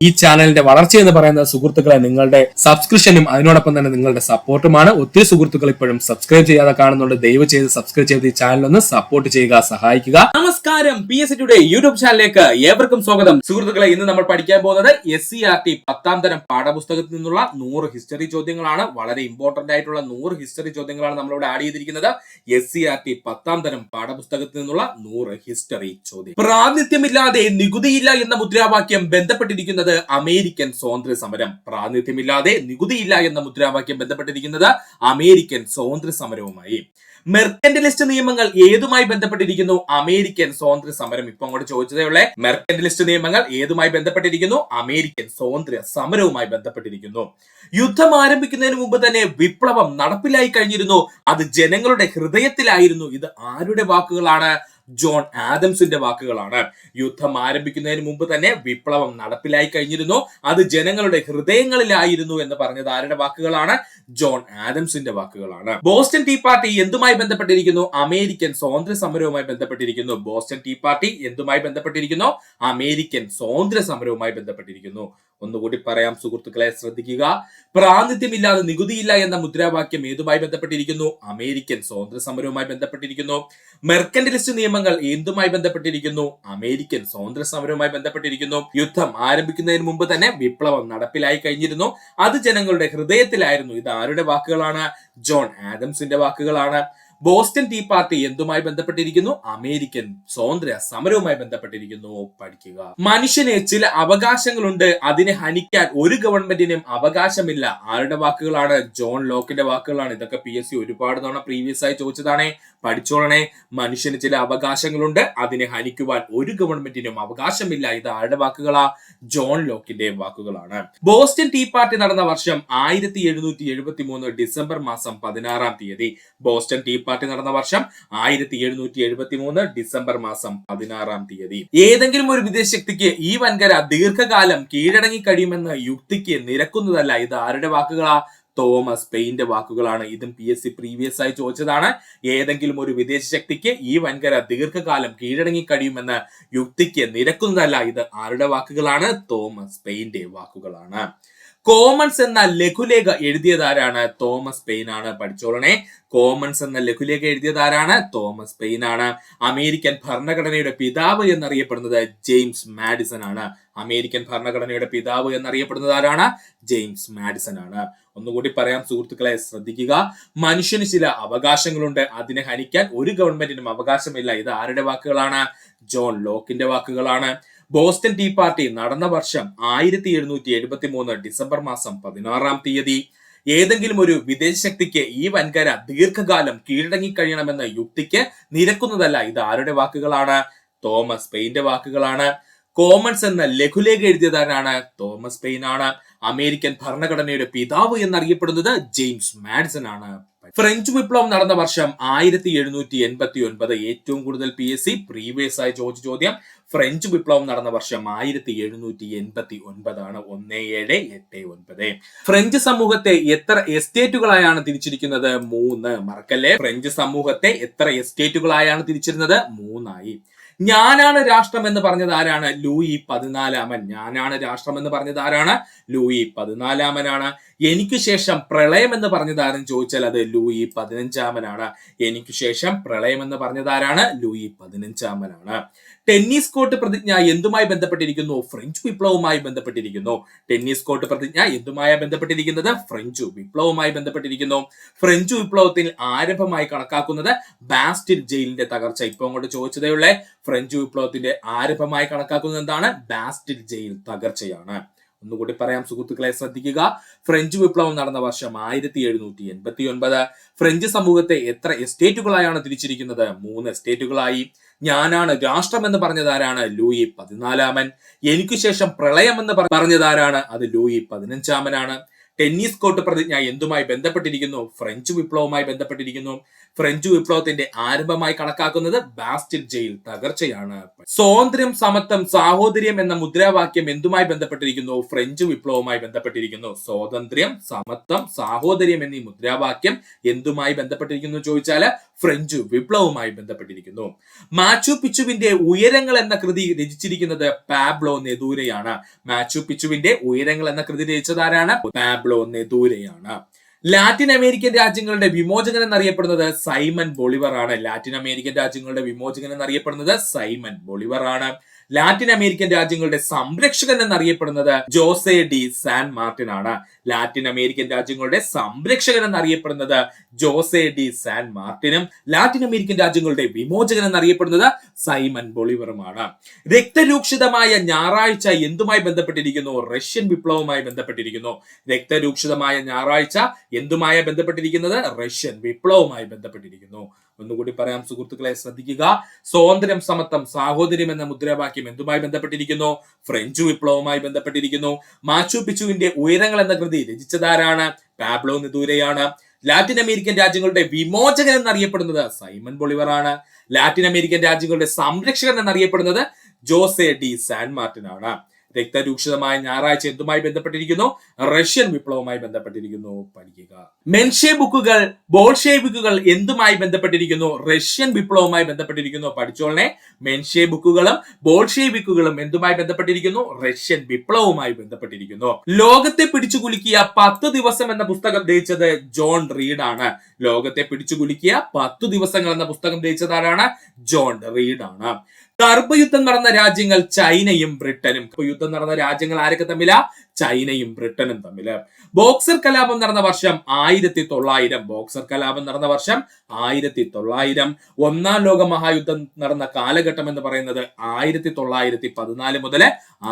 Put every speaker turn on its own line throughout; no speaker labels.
ഈ ചാനലിന്റെ വളർച്ച എന്ന് പറയുന്ന സുഹൃത്തുക്കളെ നിങ്ങളുടെ സബ്സ്ക്രിപ്ഷനും അതിനോടൊപ്പം തന്നെ നിങ്ങളുടെ സപ്പോർട്ടുമാണ്. ഒത്തിരി സുഹൃത്തുക്കൾ ഇപ്പോഴും സബ്സ്ക്രൈബ് ചെയ്യാതെ കാണുന്നുണ്ട്. ദയവ് ചെയ്ത് സബ്സ്ക്രൈബ് ചെയ്ത് ഈ ചാനൽ ഒന്ന് സപ്പോർട്ട് ചെയ്യുക, സഹായിക്കുക. നമസ്കാരം, PSC ടുഡേ യൂട്യൂബ് ചാനലിലേക്ക് ഏവർക്കും സ്വാഗതം. സുഹൃത്തുക്കളെ, ഇന്ന് നമ്മൾ പഠിക്കാൻ പോകുന്നത് SCERT 10ാം തരം പാഠപുസ്തകത്തിൽ നിന്നുള്ള 100 ഹിസ്റ്ററി ചോദ്യങ്ങളാണ്. വളരെ ഇമ്പോർട്ടന്റ് ആയിട്ടുള്ള 100 ഹിസ്റ്ററി ചോദ്യങ്ങളാണ് നമ്മളിവിടെ ആഡ് ചെയ്തിരിക്കുന്നത്. SCERT 10ാം തരം പാഠപുസ്തകത്തിൽ നിന്നുള്ള 100 ഹിസ്റ്ററി ചോദ്യം. പ്രാതിനിധ്യമില്ലാതെ നികുതിയില്ല എന്ന മുദ്രാവാക്യം ബന്ധപ്പെട്ടിരിക്കുന്നത് അമേരിക്കൻ സ്വാതന്ത്ര്യ സമരം. പ്രാതിനിധ്യമില്ലാതെ നികുതിയില്ല എന്ന മുദ്രാവാക്യം ബന്ധപ്പെട്ടിരിക്കുന്നത് അമേരിക്കൻ സ്വാതന്ത്ര്യ സമരവുമായി. മെർക്കന്റലിസ്റ്റ് നിയമങ്ങൾ ഏതുമായി ബന്ധപ്പെട്ടിരിക്കുന്നു? അമേരിക്കൻ സ്വാതന്ത്ര്യ സമരം. ഇപ്പൊ അങ്ങോട്ട് ചോദിച്ചതേ ഉള്ളേ. മെർക്കന്റലിസ്റ്റ് നിയമങ്ങൾ ഏതുമായി ബന്ധപ്പെട്ടിരിക്കുന്നു? അമേരിക്കൻ സ്വാതന്ത്ര്യ സമരവുമായി ബന്ധപ്പെട്ടിരിക്കുന്നു. യുദ്ധം ആരംഭിക്കുന്നതിന് മുമ്പ് തന്നെ വിപ്ലവം നടപ്പിലായി കഴിഞ്ഞിരുന്നു. അത് ജനങ്ങളുടെ ഹൃദയത്തിലായിരുന്നു. ഇത് ആരുടെ വാക്കുകളാണ്? ജോൺ ആദംസിന്റെ വാക്കുകളാണ്. യുദ്ധം ആരംഭിക്കുന്നതിന് മുമ്പ് തന്നെ വിപ്ലവം നടപ്പിലായി കഴിഞ്ഞിരുന്നു. അത് ജനങ്ങളുടെ ഹൃദയങ്ങളിലായിരുന്നു എന്ന് പറഞ്ഞത് ആരുടെ വാക്കുകളാണ്? ജോൺ ആദംസിന്റെ വാക്കുകളാണ്. ബോസ്റ്റൺ ടീ പാർട്ടി എന്തുമായി ബന്ധപ്പെട്ടിരിക്കുന്നു? അമേരിക്കൻ സ്വാതന്ത്ര്യ സമരവുമായി ബന്ധപ്പെട്ടിരിക്കുന്നു. ബോസ്റ്റൺ ടീ പാർട്ടി എന്തുമായി ബന്ധപ്പെട്ടിരിക്കുന്നു? അമേരിക്കൻ സ്വാതന്ത്ര്യ സമരവുമായി ബന്ധപ്പെട്ടിരിക്കുന്നു. ഒന്നുകൂടി പറയാം സുഹൃത്തുക്കളെ, ശ്രദ്ധിക്കുക. പ്രാതിനിധ്യമില്ലാതെ നികുതിയില്ല എന്ന മുദ്രാവാക്യം ഏതുമായി ബന്ധപ്പെട്ടിരിക്കുന്നു? അമേരിക്കൻ സ്വാതന്ത്ര്യ സമരവുമായി ബന്ധപ്പെട്ടിരിക്കുന്നു. മെർക്കന്റലിസ്റ്റ് നിയമങ്ങൾ എന്തുമായി ബന്ധപ്പെട്ടിരിക്കുന്നു? അമേരിക്കൻ സ്വാതന്ത്ര്യ സമരവുമായി ബന്ധപ്പെട്ടിരിക്കുന്നു. യുദ്ധം ആരംഭിക്കുന്നതിന് മുമ്പ് തന്നെ വിപ്ലവം നടപ്പിലായി കഴിഞ്ഞിരുന്നു. അത് ജനങ്ങളുടെ ഹൃദയത്തിലായിരുന്നു. ഇത് ആരുടെ വാക്കുകളാണ്? ജോൺ ആദംസിന്റെ വാക്കുകളാണ്. ബോസ്റ്റൺ ടീ പാർട്ടി എന്തുമായി ബന്ധപ്പെട്ടിരിക്കുന്നു? അമേരിക്കൻ സ്വാതന്ത്ര്യ സമരവുമായി ബന്ധപ്പെട്ടിരിക്കുന്നു. പഠിക്കുക. മനുഷ്യന് ചില അവകാശങ്ങളുണ്ട്, അതിനെ ഹനിക്കാൻ ഒരു ഗവൺമെന്റിനും അവകാശമില്ല. ആരുടെ വാക്കുകളാണ്? ജോൺ ലോക്കിന്റെ വാക്കുകളാണ്. ഇതൊക്കെ PSC ഒരുപാട് തവണ പ്രീവിയസ് ആയി ചോദിച്ചതാണേ. പഠിച്ചോളണേ. മനുഷ്യന് ചില അവകാശങ്ങളുണ്ട്, അതിനെ ഹനിക്കുവാൻ ഒരു ഗവൺമെന്റിനും അവകാശമില്ല. ഇത് ആരുടെ വാക്കുകളാ? ജോൺ ലോക്കിന്റെ വാക്കുകളാണ്. ബോസ്റ്റൺ ടീ പാർട്ടി നടന്ന വർഷം 1773 ഡിസംബർ മാസം 16-ാം തീയതി. ബോസ്റ്റൺ ടീ പാർട്ടി നടന്ന വർഷം 1773 ഡിസംബർ മാസം 16-ാം തീയതി. ഏതെങ്കിലും ഒരു വിദേശ ശക്തിക്ക് ഈ വൻകര ദീർഘകാലം കീഴടങ്ങി കഴിയുമെന്ന് യുക്തിക്ക് നിരക്കുന്നതല്ല. ഇത് ആരുടെ വാക്കുകളാ? തോമസ് പെയിന്റെ വാക്കുകളാണ്. ഇതും PSC പ്രീവിയസ് ആയി ചോദിച്ചതാണ്. ഏതെങ്കിലും ഒരു വിദേശ ശക്തിക്ക് ഈ വൻകര ദീർഘകാലം കീഴടങ്ങി കഴിയുമെന്ന് യുക്തിക്ക് നിരക്കുന്നതല്ല. ഇത് ആരുടെ വാക്കുകളാണ്? തോമസ് പെയിന്റെ വാക്കുകളാണ്. കോമൺസ് എന്ന ലഘുലേഖ എഴുതിയതാരാണ്? തോമസ് പെയിൻ ആണ്. പഠിച്ചോളണേ. കോമൺസ് എന്ന ലഘുലേഖ എഴുതിയതാരാണ്? തോമസ് പെയിൻ ആണ്. അമേരിക്കൻ ഭരണഘടനയുടെ പിതാവ് എന്നറിയപ്പെടുന്നത് ജെയിംസ് മാഡിസൺ ആണ്. അമേരിക്കൻ ഭരണഘടനയുടെ പിതാവ് എന്നറിയപ്പെടുന്നത് ആരാണ്? ജെയിംസ് മാഡിസൺ ആണ്. ഒന്നുകൂടി പറയാം സുഹൃത്തുക്കളെ, ശ്രദ്ധിക്കുക. മനുഷ്യന് ചില അവകാശങ്ങളുണ്ട്, അതിനെ ഹനിക്കാൻ ഒരു ഗവൺമെന്റിനും അവകാശമില്ല. ഇത് ആരുടെ വാക്കുകളാണ്? ജോൺ ലോക്കിന്റെ വാക്കുകളാണ്. ബോസ്റ്റൺ ടീ പാർട്ടി നടന്ന വർഷം 1773 ഡിസംബർ മാസം 16-ാം തീയതി. ഏതെങ്കിലും ഒരു വിദേശ ശക്തിക്ക് ഈ വൻകര ദീർഘകാലം കീഴടങ്ങി കഴിയണമെന്ന യുക്തിക്ക് നിരക്കുന്നതല്ല. ഇത് ആരുടെ വാക്കുകളാണ്? തോമസ് പെയിന്റെ വാക്കുകളാണ്. കോമൺസ് എന്ന ലഘുലേഖ എഴുതിയതാരാണ്? തോമസ് പെയിൻ ആണ്. അമേരിക്കൻ ഭരണഘടനയുടെ പിതാവ് എന്നറിയപ്പെടുന്നത് ജെയിംസ് മാഡിസൺ ആണ്. ഫ്രഞ്ച് വിപ്ലവം നടന്ന വർഷം 1789. ഏറ്റവും കൂടുതൽ PSC പ്രീവിയസ് ആയി ചോദിച്ച ചോദ്യം. ഫ്രഞ്ച് വിപ്ലവം നടന്ന വർഷം 1789 ആണ്. 1789. ഫ്രഞ്ച് സമൂഹത്തെ എത്ര എസ്റ്റേറ്റുകളായാണ് തിരിച്ചിരിക്കുന്നത്? 3. മറക്കല്ലേ. ഫ്രഞ്ച് സമൂഹത്തെ എത്ര എസ്റ്റേറ്റുകളായാണ് തിരിച്ചിരുന്നത്? 3 ആയി. ഞാനാണ് രാഷ്ട്രം എന്ന് പറഞ്ഞത് ആരാണ്? ലൂയി 14-മൻ. ഞാനാണ് രാഷ്ട്രം എന്ന് പറഞ്ഞത് ആരാണ്? ലൂയി 14-മനാണ്. എനിക്ക് ശേഷം പ്രളയം എന്ന് പറഞ്ഞത് ആരെന്ന് ചോദിച്ചാൽ അത് ലൂയി 15-മനാണ്. എനിക്ക് ശേഷം പ്രളയം എന്ന് പറഞ്ഞത് ആരാണ്? ലൂയി 15-മനാണ്. ടെന്നീസ് കോർട്ട് പ്രതിജ്ഞ എന്തുമായി ബന്ധപ്പെട്ടിരിക്കുന്നു? ഫ്രഞ്ച് വിപ്ലവവുമായി ബന്ധപ്പെട്ടിരിക്കുന്നു. ടെന്നീസ് കോർട്ട് പ്രതിജ്ഞ എന്തുമായി ബന്ധപ്പെട്ടിരിക്കുന്നത്? ഫ്രഞ്ച് വിപ്ലവവുമായി ബന്ധപ്പെട്ടിരിക്കുന്നു. ഫ്രഞ്ച് വിപ്ലവത്തിൽ ആരംഭമായി കണക്കാക്കുന്നത് ബാസ്റ്റിൽ ജയിലിന്റെ തകർച്ച. ഇപ്പൊ അങ്ങോട്ട് ചോദിച്ചതേ ഉള്ളേ. ഫ്രഞ്ച് വിപ്ലവത്തിന്റെ ആരംഭമായി കണക്കാക്കുന്നത് എന്താണ്? ബാസ്റ്റിൽ ജയിൽ തകർച്ചയാണ്. ഒന്നുകൂടി പറയാം സുഹൃത്തുക്കളെ, ശ്രദ്ധിക്കുക. ഫ്രഞ്ച് വിപ്ലവം നടന്ന വർഷം 1789. ഫ്രഞ്ച് സമൂഹത്തെ എത്ര എസ്റ്റേറ്റുകളായാണ് തിരിച്ചിരിക്കുന്നത്? 3 എസ്റ്റേറ്റുകളായി. ഞാനാണ് രാഷ്ട്രം എന്ന് പറഞ്ഞത് ആരാണ്? ലൂയി 14-മൻ. എനിക്ക് ശേഷം പ്രളയം എന്ന് പറഞ്ഞത് ആരാണ്? അത് ലൂയി 15-മനാണ്. ടെന്നീസ് കോർട്ട് പ്രതിജ്ഞ എന്തുമായി ബന്ധപ്പെട്ടിരിക്കുന്നു? ഫ്രഞ്ച് വിപ്ലവവുമായി ബന്ധപ്പെട്ടിരിക്കുന്നു. ഫ്രഞ്ച് വിപ്ലവത്തിന്റെ ആരംഭമായി കണക്കാക്കുന്നത് ബാസ്റ്റിൽ ജയിൽ തകർച്ചയാണ്. സ്വാതന്ത്ര്യം, സമത്വം, സാഹോദര്യം എന്ന മുദ്രാവാക്യം എന്തുമായി ബന്ധപ്പെട്ടിരിക്കുന്നു? ഫ്രഞ്ച് വിപ്ലവവുമായി ബന്ധപ്പെട്ടിരിക്കുന്നു. സ്വാതന്ത്ര്യം, സമത്വം, സാഹോദര്യം എന്നീ മുദ്രാവാക്യം എന്തുമായി ബന്ധപ്പെട്ടിരിക്കുന്നു ചോദിച്ചാൽ ഫ്രഞ്ച് വിപ്ലവവുമായി ബന്ധപ്പെട്ടിരിക്കുന്നു. മാച്ചു പിച്ചുവിന്റെ ഉയരങ്ങൾ എന്ന കൃതി രചിച്ചിരിക്കുന്നത് പാബ്ലോ നെരൂദയാണ്. മാച്ചു പിച്ചുവിന്റെ ഉയരങ്ങൾ എന്ന കൃതി രചിച്ചതാരാണ്? പാബ്ലോ നെരൂദയാണ്. ലാറ്റിൻ അമേരിക്കൻ രാജ്യങ്ങളുടെ വിമോചകൻ എന്നറിയപ്പെടുന്നത് സൈമൺ ബൊളിവർ ആണ്. ലാറ്റിൻ അമേരിക്കൻ രാജ്യങ്ങളുടെ വിമോചകൻ എന്നറിയപ്പെടുന്നത് സൈമൺ ബൊളിവർ ആണ്. ലാറ്റിൻ അമേരിക്കൻ രാജ്യങ്ങളുടെ സംരക്ഷകൻ എന്നറിയപ്പെടുന്നത് ജോസെ ഡി സാൻ മാർട്ടിൻ ആണ്. ലാറ്റിൻ അമേരിക്കൻ രാജ്യങ്ങളുടെ സംരക്ഷകൻ എന്നറിയപ്പെടുന്നത് ജോസെ ഡി സാൻ മാർട്ടിനും ലാറ്റിൻ അമേരിക്കൻ രാജ്യങ്ങളുടെ വിമോചകൻ എന്നറിയപ്പെടുന്നത് സൈമൺ ബൊളിവറുമാണ്. രക്തരൂക്ഷിതമായ ഞായറാഴ്ച എന്തുമായി ബന്ധപ്പെട്ടിരിക്കുന്നു? റഷ്യൻ വിപ്ലവവുമായി ബന്ധപ്പെട്ടിരിക്കുന്നു. രക്തരൂക്ഷിതമായ ഞായറാഴ്ച എന്തുമായി ബന്ധപ്പെട്ടിരിക്കുന്നത്? റഷ്യൻ വിപ്ലവവുമായി ബന്ധപ്പെട്ടിരിക്കുന്നു. ഒന്നുകൂടി പറയാം സുഹൃത്തുക്കളെ, ശ്രദ്ധിക്കുക. സ്വാതന്ത്ര്യം, സമത്വം, സാഹോദര്യം എന്ന മുദ്രാവാക്യം എന്തുമായി ബന്ധപ്പെട്ടിരിക്കുന്നു? ഫ്രഞ്ച് വിപ്ലവവുമായി ബന്ധപ്പെട്ടിരിക്കുന്നു. മാച്ചു പിച്ചുവിന്റെ ഉയരങ്ങൾ എന്ന കൃതി രചിച്ചതാരാണ്? പാബ്ലോ നെരൂദയാണ്. ലാറ്റിൻ അമേരിക്കൻ രാജ്യങ്ങളുടെ വിമോചകൻ എന്നറിയപ്പെടുന്നത് സൈമൺ ബൊളിവർ ആണ്. ലാറ്റിൻ അമേരിക്കൻ രാജ്യങ്ങളുടെ സംരക്ഷകൻ എന്നറിയപ്പെടുന്നത് ജോസെ ഡി സാൻ മാർട്ടിൻ ആണ്. രക്തരൂക്ഷിതമായ ഞായറാഴ്ച എന്തുമായി ബന്ധപ്പെട്ടിരിക്കുന്നു? റഷ്യൻ വിപ്ലവവുമായി ബന്ധപ്പെട്ടിരിക്കുന്നു. പഠിക്കുക. മെൻഷേബുക്കുകൾ, ബോൾഷേവിക്കുകൾ എന്തുമായി ബന്ധപ്പെട്ടിരിക്കുന്നു? റഷ്യൻ വിപ്ലവവുമായി ബന്ധപ്പെട്ടിരിക്കുന്നു. പഠിച്ചോളനെ. മെൻഷേബുക്കുകളും ബോൾഷേവിക്കുകളും എന്തുമായി ബന്ധപ്പെട്ടിരിക്കുന്നു? റഷ്യൻ വിപ്ലവവുമായി ബന്ധപ്പെട്ടിരിക്കുന്നു. ലോകത്തെ പിടിച്ചു കുലുക്കിയ 10 ദിവസം എന്ന പുസ്തകം രചിച്ചത് ജോൺ റീഡ് ആണ്. ലോകത്തെ പിടിച്ചു കുലുക്കിയ 10 ദിവസങ്ങൾ എന്ന പുസ്തകം രചിച്ചതാരാണ്? ജോൺ റീഡ് ആണ്. കറുപ്പ് യുദ്ധം നടന്ന രാജ്യങ്ങൾ ചൈനയും ബ്രിട്ടനും. യുദ്ധം നടന്ന രാജ്യങ്ങൾ ആരൊക്കെ തമ്മിലാ? ചൈനയും ബ്രിട്ടനും തമ്മില്. ബോക്സർ കലാപം നടന്ന വർഷം 1900. ബോക്സർ കലാപം നടന്ന വർഷം 1900. ഒന്നാം ലോക മഹായുദ്ധം നടന്ന കാലഘട്ടം എന്ന് പറയുന്നത് 1914 മുതൽ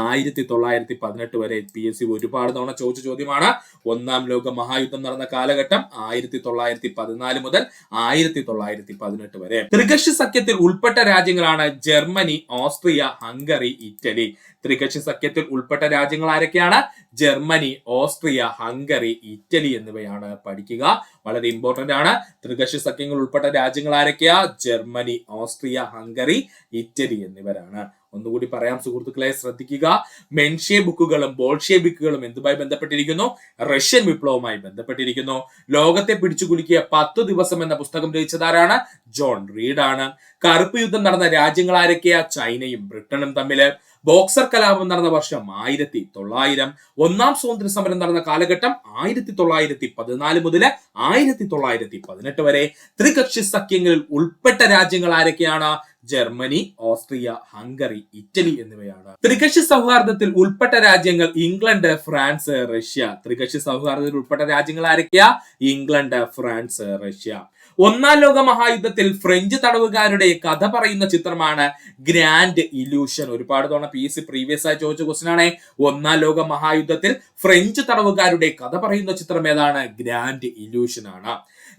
1918 വരെ. PSC ഒരുപാട് തവണ ചോദിച്ച ചോദ്യമാണ്. ഒന്നാം ലോക മഹായുദ്ധം നടന്ന കാലഘട്ടം 1914 മുതൽ 1918 വരെ. ത്രികക്ഷി സഖ്യത്തിൽ ഉൾപ്പെട്ട രാജ്യങ്ങളാണ് ജർമ്മനി, ഓസ്ട്രിയ, ഹംഗറി, ഇറ്റലി. ത്രികക്ഷി സഖ്യത്തിൽ ഉൾപ്പെട്ട രാജ്യങ്ങൾ ആരൊക്കെയാണ്? ജർമ്മനി, ഓസ്ട്രിയ, ഹംഗറി, ഇറ്റലി എന്നിവയാണ്. പഠിക്കുക, വളരെ ഇമ്പോർട്ടന്റ് ആണ്. ത്രികക്ഷി സഖ്യങ്ങൾ ഉൾപ്പെട്ട രാജ്യങ്ങൾ ആരൊക്കെയാ? ജർമ്മനി, ഓസ്ട്രിയ, ഹംഗറി, ഇറ്റലി എന്നിവരാണ്. ഒന്നുകൂടി പറയാം സുഹൃത്തുക്കളെ, ശ്രദ്ധിക്കുക. മെൻഷേബുക്കുകളും ബോൾഷേവിക്കുകളും എന്തുമായി ബന്ധപ്പെട്ടിരിക്കുന്നു? റഷ്യൻ വിപ്ലവവുമായി ബന്ധപ്പെട്ടിരിക്കുന്നു. ലോകത്തെ പിടിച്ചുകുലുക്കിയ 10 ദിവസം എന്ന പുസ്തകം രചിച്ചതാരാണ്? ജോൺ റീഡ് ആണ്. കറുപ്പ് യുദ്ധം നടന്ന രാജ്യങ്ങൾ ആരൊക്കെയാ? ചൈനയും ബ്രിട്ടനും തമ്മില്. ബോക്സർ കലാപം നടന്ന വർഷം 1900. ഒന്നാം സ്വാതന്ത്ര്യ സമരം നടന്ന കാലഘട്ടം 1914 മുതൽ 1918 വരെ. ത്രികക്ഷി സഖ്യങ്ങളിൽ ഉൾപ്പെട്ട രാജ്യങ്ങൾ ആരൊക്കെയാണ്? ജർമ്മനി, ഓസ്ട്രിയ, ഹംഗറി, ഇറ്റലി എന്നിവയാണ്. ത്രികക്ഷി സൗഹാർദ്ദത്തിൽ ഉൾപ്പെട്ട രാജ്യങ്ങൾ ഇംഗ്ലണ്ട്, ഫ്രാൻസ്, റഷ്യ. ത്രികക്ഷി സൗഹാർദ്ദത്തിൽ ഉൾപ്പെട്ട രാജ്യങ്ങൾ ആരൊക്കെയാ? England, France, Russia. ഒന്നാം ലോക മഹായുദ്ധത്തിൽ ഫ്രഞ്ച് തടവുകാരുടെ കഥ പറയുന്ന ചിത്രമാണ് ഗ്രാൻഡ് ഇല്യൂഷൻ. ഒരുപാട് തവണ PSC പ്രീവിയസ് ആയി ചോദിച്ച ക്വസ്റ്റ്യൻ ആണ്. ഒന്നാം ലോക മഹായുദ്ധത്തിൽ ഫ്രഞ്ച് തടവുകാരുടെ കഥ പറയുന്ന ചിത്രം ഏതാണ്? ഗ്രാൻഡ് ഇല്യൂഷൻ ആണ്.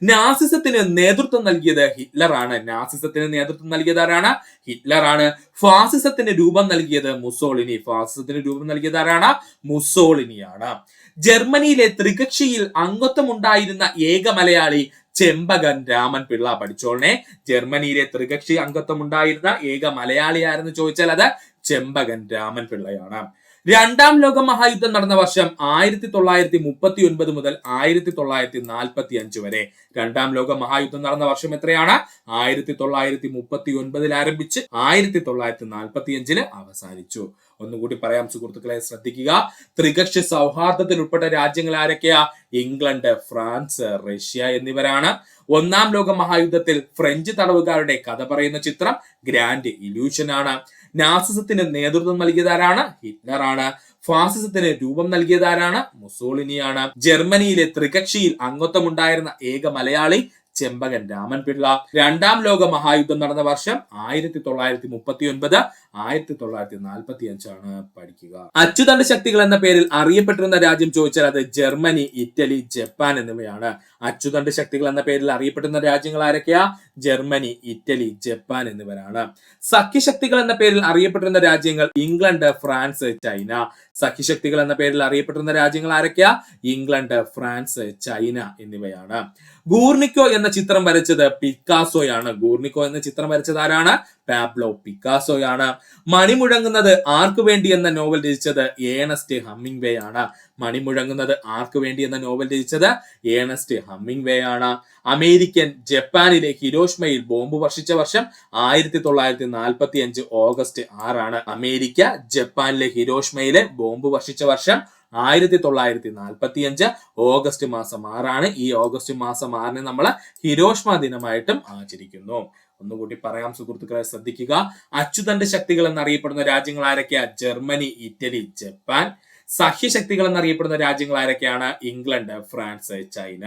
നാസിസത്തിന് നേതൃത്വം നൽകിയത് ഹിറ്റ്ലർ ആണ്. നാസിസത്തിന് നേതൃത്വം നൽകിയത് ആരാണ്? ഹിറ്റ്ലർ ആണ്. ഫാസിസത്തിന് രൂപം നൽകിയത് മുസോളിനി. ഫാസിസത്തിന് രൂപം നൽകിയത് ആരാണ്? മുസോളിനിയാണ്. ജർമ്മനിയിലെ ത്രികക്ഷിയിൽ അംഗത്വം ഉണ്ടായിരുന്ന ഏക മലയാളി ചെമ്പകൻ രാമൻ പിള്ള. പഠിച്ചോളനെ. ജർമ്മനിയിലെ ത്രികക്ഷി അംഗത്വം ഉണ്ടായിരുന്ന ഏക മലയാളി ആരെന്ന് ചോദിച്ചാൽ അത് ചെമ്പകൻ രാമൻ പിള്ളയാണ്. രണ്ടാം ലോക മഹായുദ്ധം നടന്ന വർഷം 1939 മുതൽ 1945 വരെ. രണ്ടാം ലോക മഹായുദ്ധം നടന്ന വർഷം എത്രയാണ്? 1939 ആരംഭിച്ച് 1945 അവസാനിച്ചു. ഒന്നുകൂടി പറയാം സുഹൃത്തുക്കളെ, ശ്രദ്ധിക്കുക. ത്രികക്ഷി സൗഹാർദ്ദത്തിൽ ഉൾപ്പെട്ട രാജ്യങ്ങൾ ആരൊക്കെയാ? ഇംഗ്ലണ്ട്, ഫ്രാൻസ്, റഷ്യ എന്നിവരാണ്. ഒന്നാം ലോക മഹായുദ്ധത്തിൽ ഫ്രഞ്ച് തടവുകാരുടെ കഥ പറയുന്ന ചിത്രം ഗ്രാൻഡ് ഇല്യൂഷൻ ആണ്. നാസിസത്തിന് നേതൃത്വം നൽകിയതാരാണ്? ഹിറ്റ്ലർ ആണ്. ഫാസിസത്തിന് രൂപം നൽകിയതാരാണ്? മുസോളിനിയാണ്. ജർമ്മനിയിലെ ത്രികക്ഷിയിൽ അംഗത്വം ഉണ്ടായിരുന്ന ഏക മലയാളി ചെമ്പകൻ രാമൻ പിള്ള. രണ്ടാം ലോക മഹായുദ്ധം നടന്ന വർഷം 1939 1945 ആണ്. പഠിക്കുക. അച്ചുതണ്ട് ശക്തികൾ എന്ന പേരിൽ അറിയപ്പെട്ടിരുന്ന രാജ്യം ചോദിച്ചാൽ അത് ജർമ്മനി, ഇറ്റലി, ജപ്പാൻ എന്നിവയാണ്. അച്ചുതണ്ട് ശക്തികൾ എന്ന പേരിൽ അറിയപ്പെടുന്ന രാജ്യങ്ങൾ ആരൊക്കെയാ? ജർമ്മനി, ഇറ്റലി, ജപ്പാൻ എന്നിവരാണ്. സഖ്യശക്തികൾ എന്ന പേരിൽ അറിയപ്പെട്ടിരുന്ന രാജ്യങ്ങൾ ഇംഗ്ലണ്ട്, ഫ്രാൻസ്, ചൈന. സഖ്യശക്തികൾ എന്ന പേരിൽ അറിയപ്പെട്ടിരുന്ന രാജ്യങ്ങൾ ആരൊക്കെയാ? ഇംഗ്ലണ്ട്, ഫ്രാൻസ്, ചൈന എന്നിവയാണ്. ഗൂർണിക്കോ എന്ന ചിത്രം വരച്ചത് പിക്കാസോയാണ്. ഗൂർണിക്കോ എന്ന ചിത്രം വരച്ചത് ആരാണ്? പാബ്ലോ പിക്കാസോയാണ്. മണിമുഴങ്ങുന്നത് ആർക്കു വേണ്ടി എന്ന നോവൽ രചിച്ചത് ഏണസ്റ്റ് ഹമ്മിങ്വേ ആണ്. മണിമുഴങ്ങുന്നത് ആർക്കു വേണ്ടി എന്ന നോവൽ രചിച്ചത് ഏണസ്റ്റ് ഹമ്മിങ്വേ ആണ്. അമേരിക്കൻ ജപ്പാനിലെ ഹിരോഷിമയിൽ ബോംബ് വർഷിച്ച വർഷം 1945 ഓഗസ്റ്റ് 6 അമേരിക്ക ജപ്പാനിലെ ഹിരോഷിമയിലെ ബോംബ് വർഷിച്ച വർഷം 1945 ഓഗസ്റ്റ് മാസം 6 ഈ ഓഗസ്റ്റ് മാസം 6 നമ്മൾ ഹിരോഷിമ ദിനമായിട്ടും ആചരിക്കുന്നു. ഒന്നുകൂടി പറയാം സുഹൃത്തുക്കളെ, ശ്രദ്ധിക്കുക. അച്ചുതണ്ട് ശക്തികൾ എന്നറിയപ്പെടുന്ന രാജ്യങ്ങൾ ആരൊക്കെയാ? Germany, Italy, Japan. സഖ്യശക്തികൾ എന്നറിയപ്പെടുന്ന രാജ്യങ്ങൾ ആരൊക്കെയാണ്? England, France, China.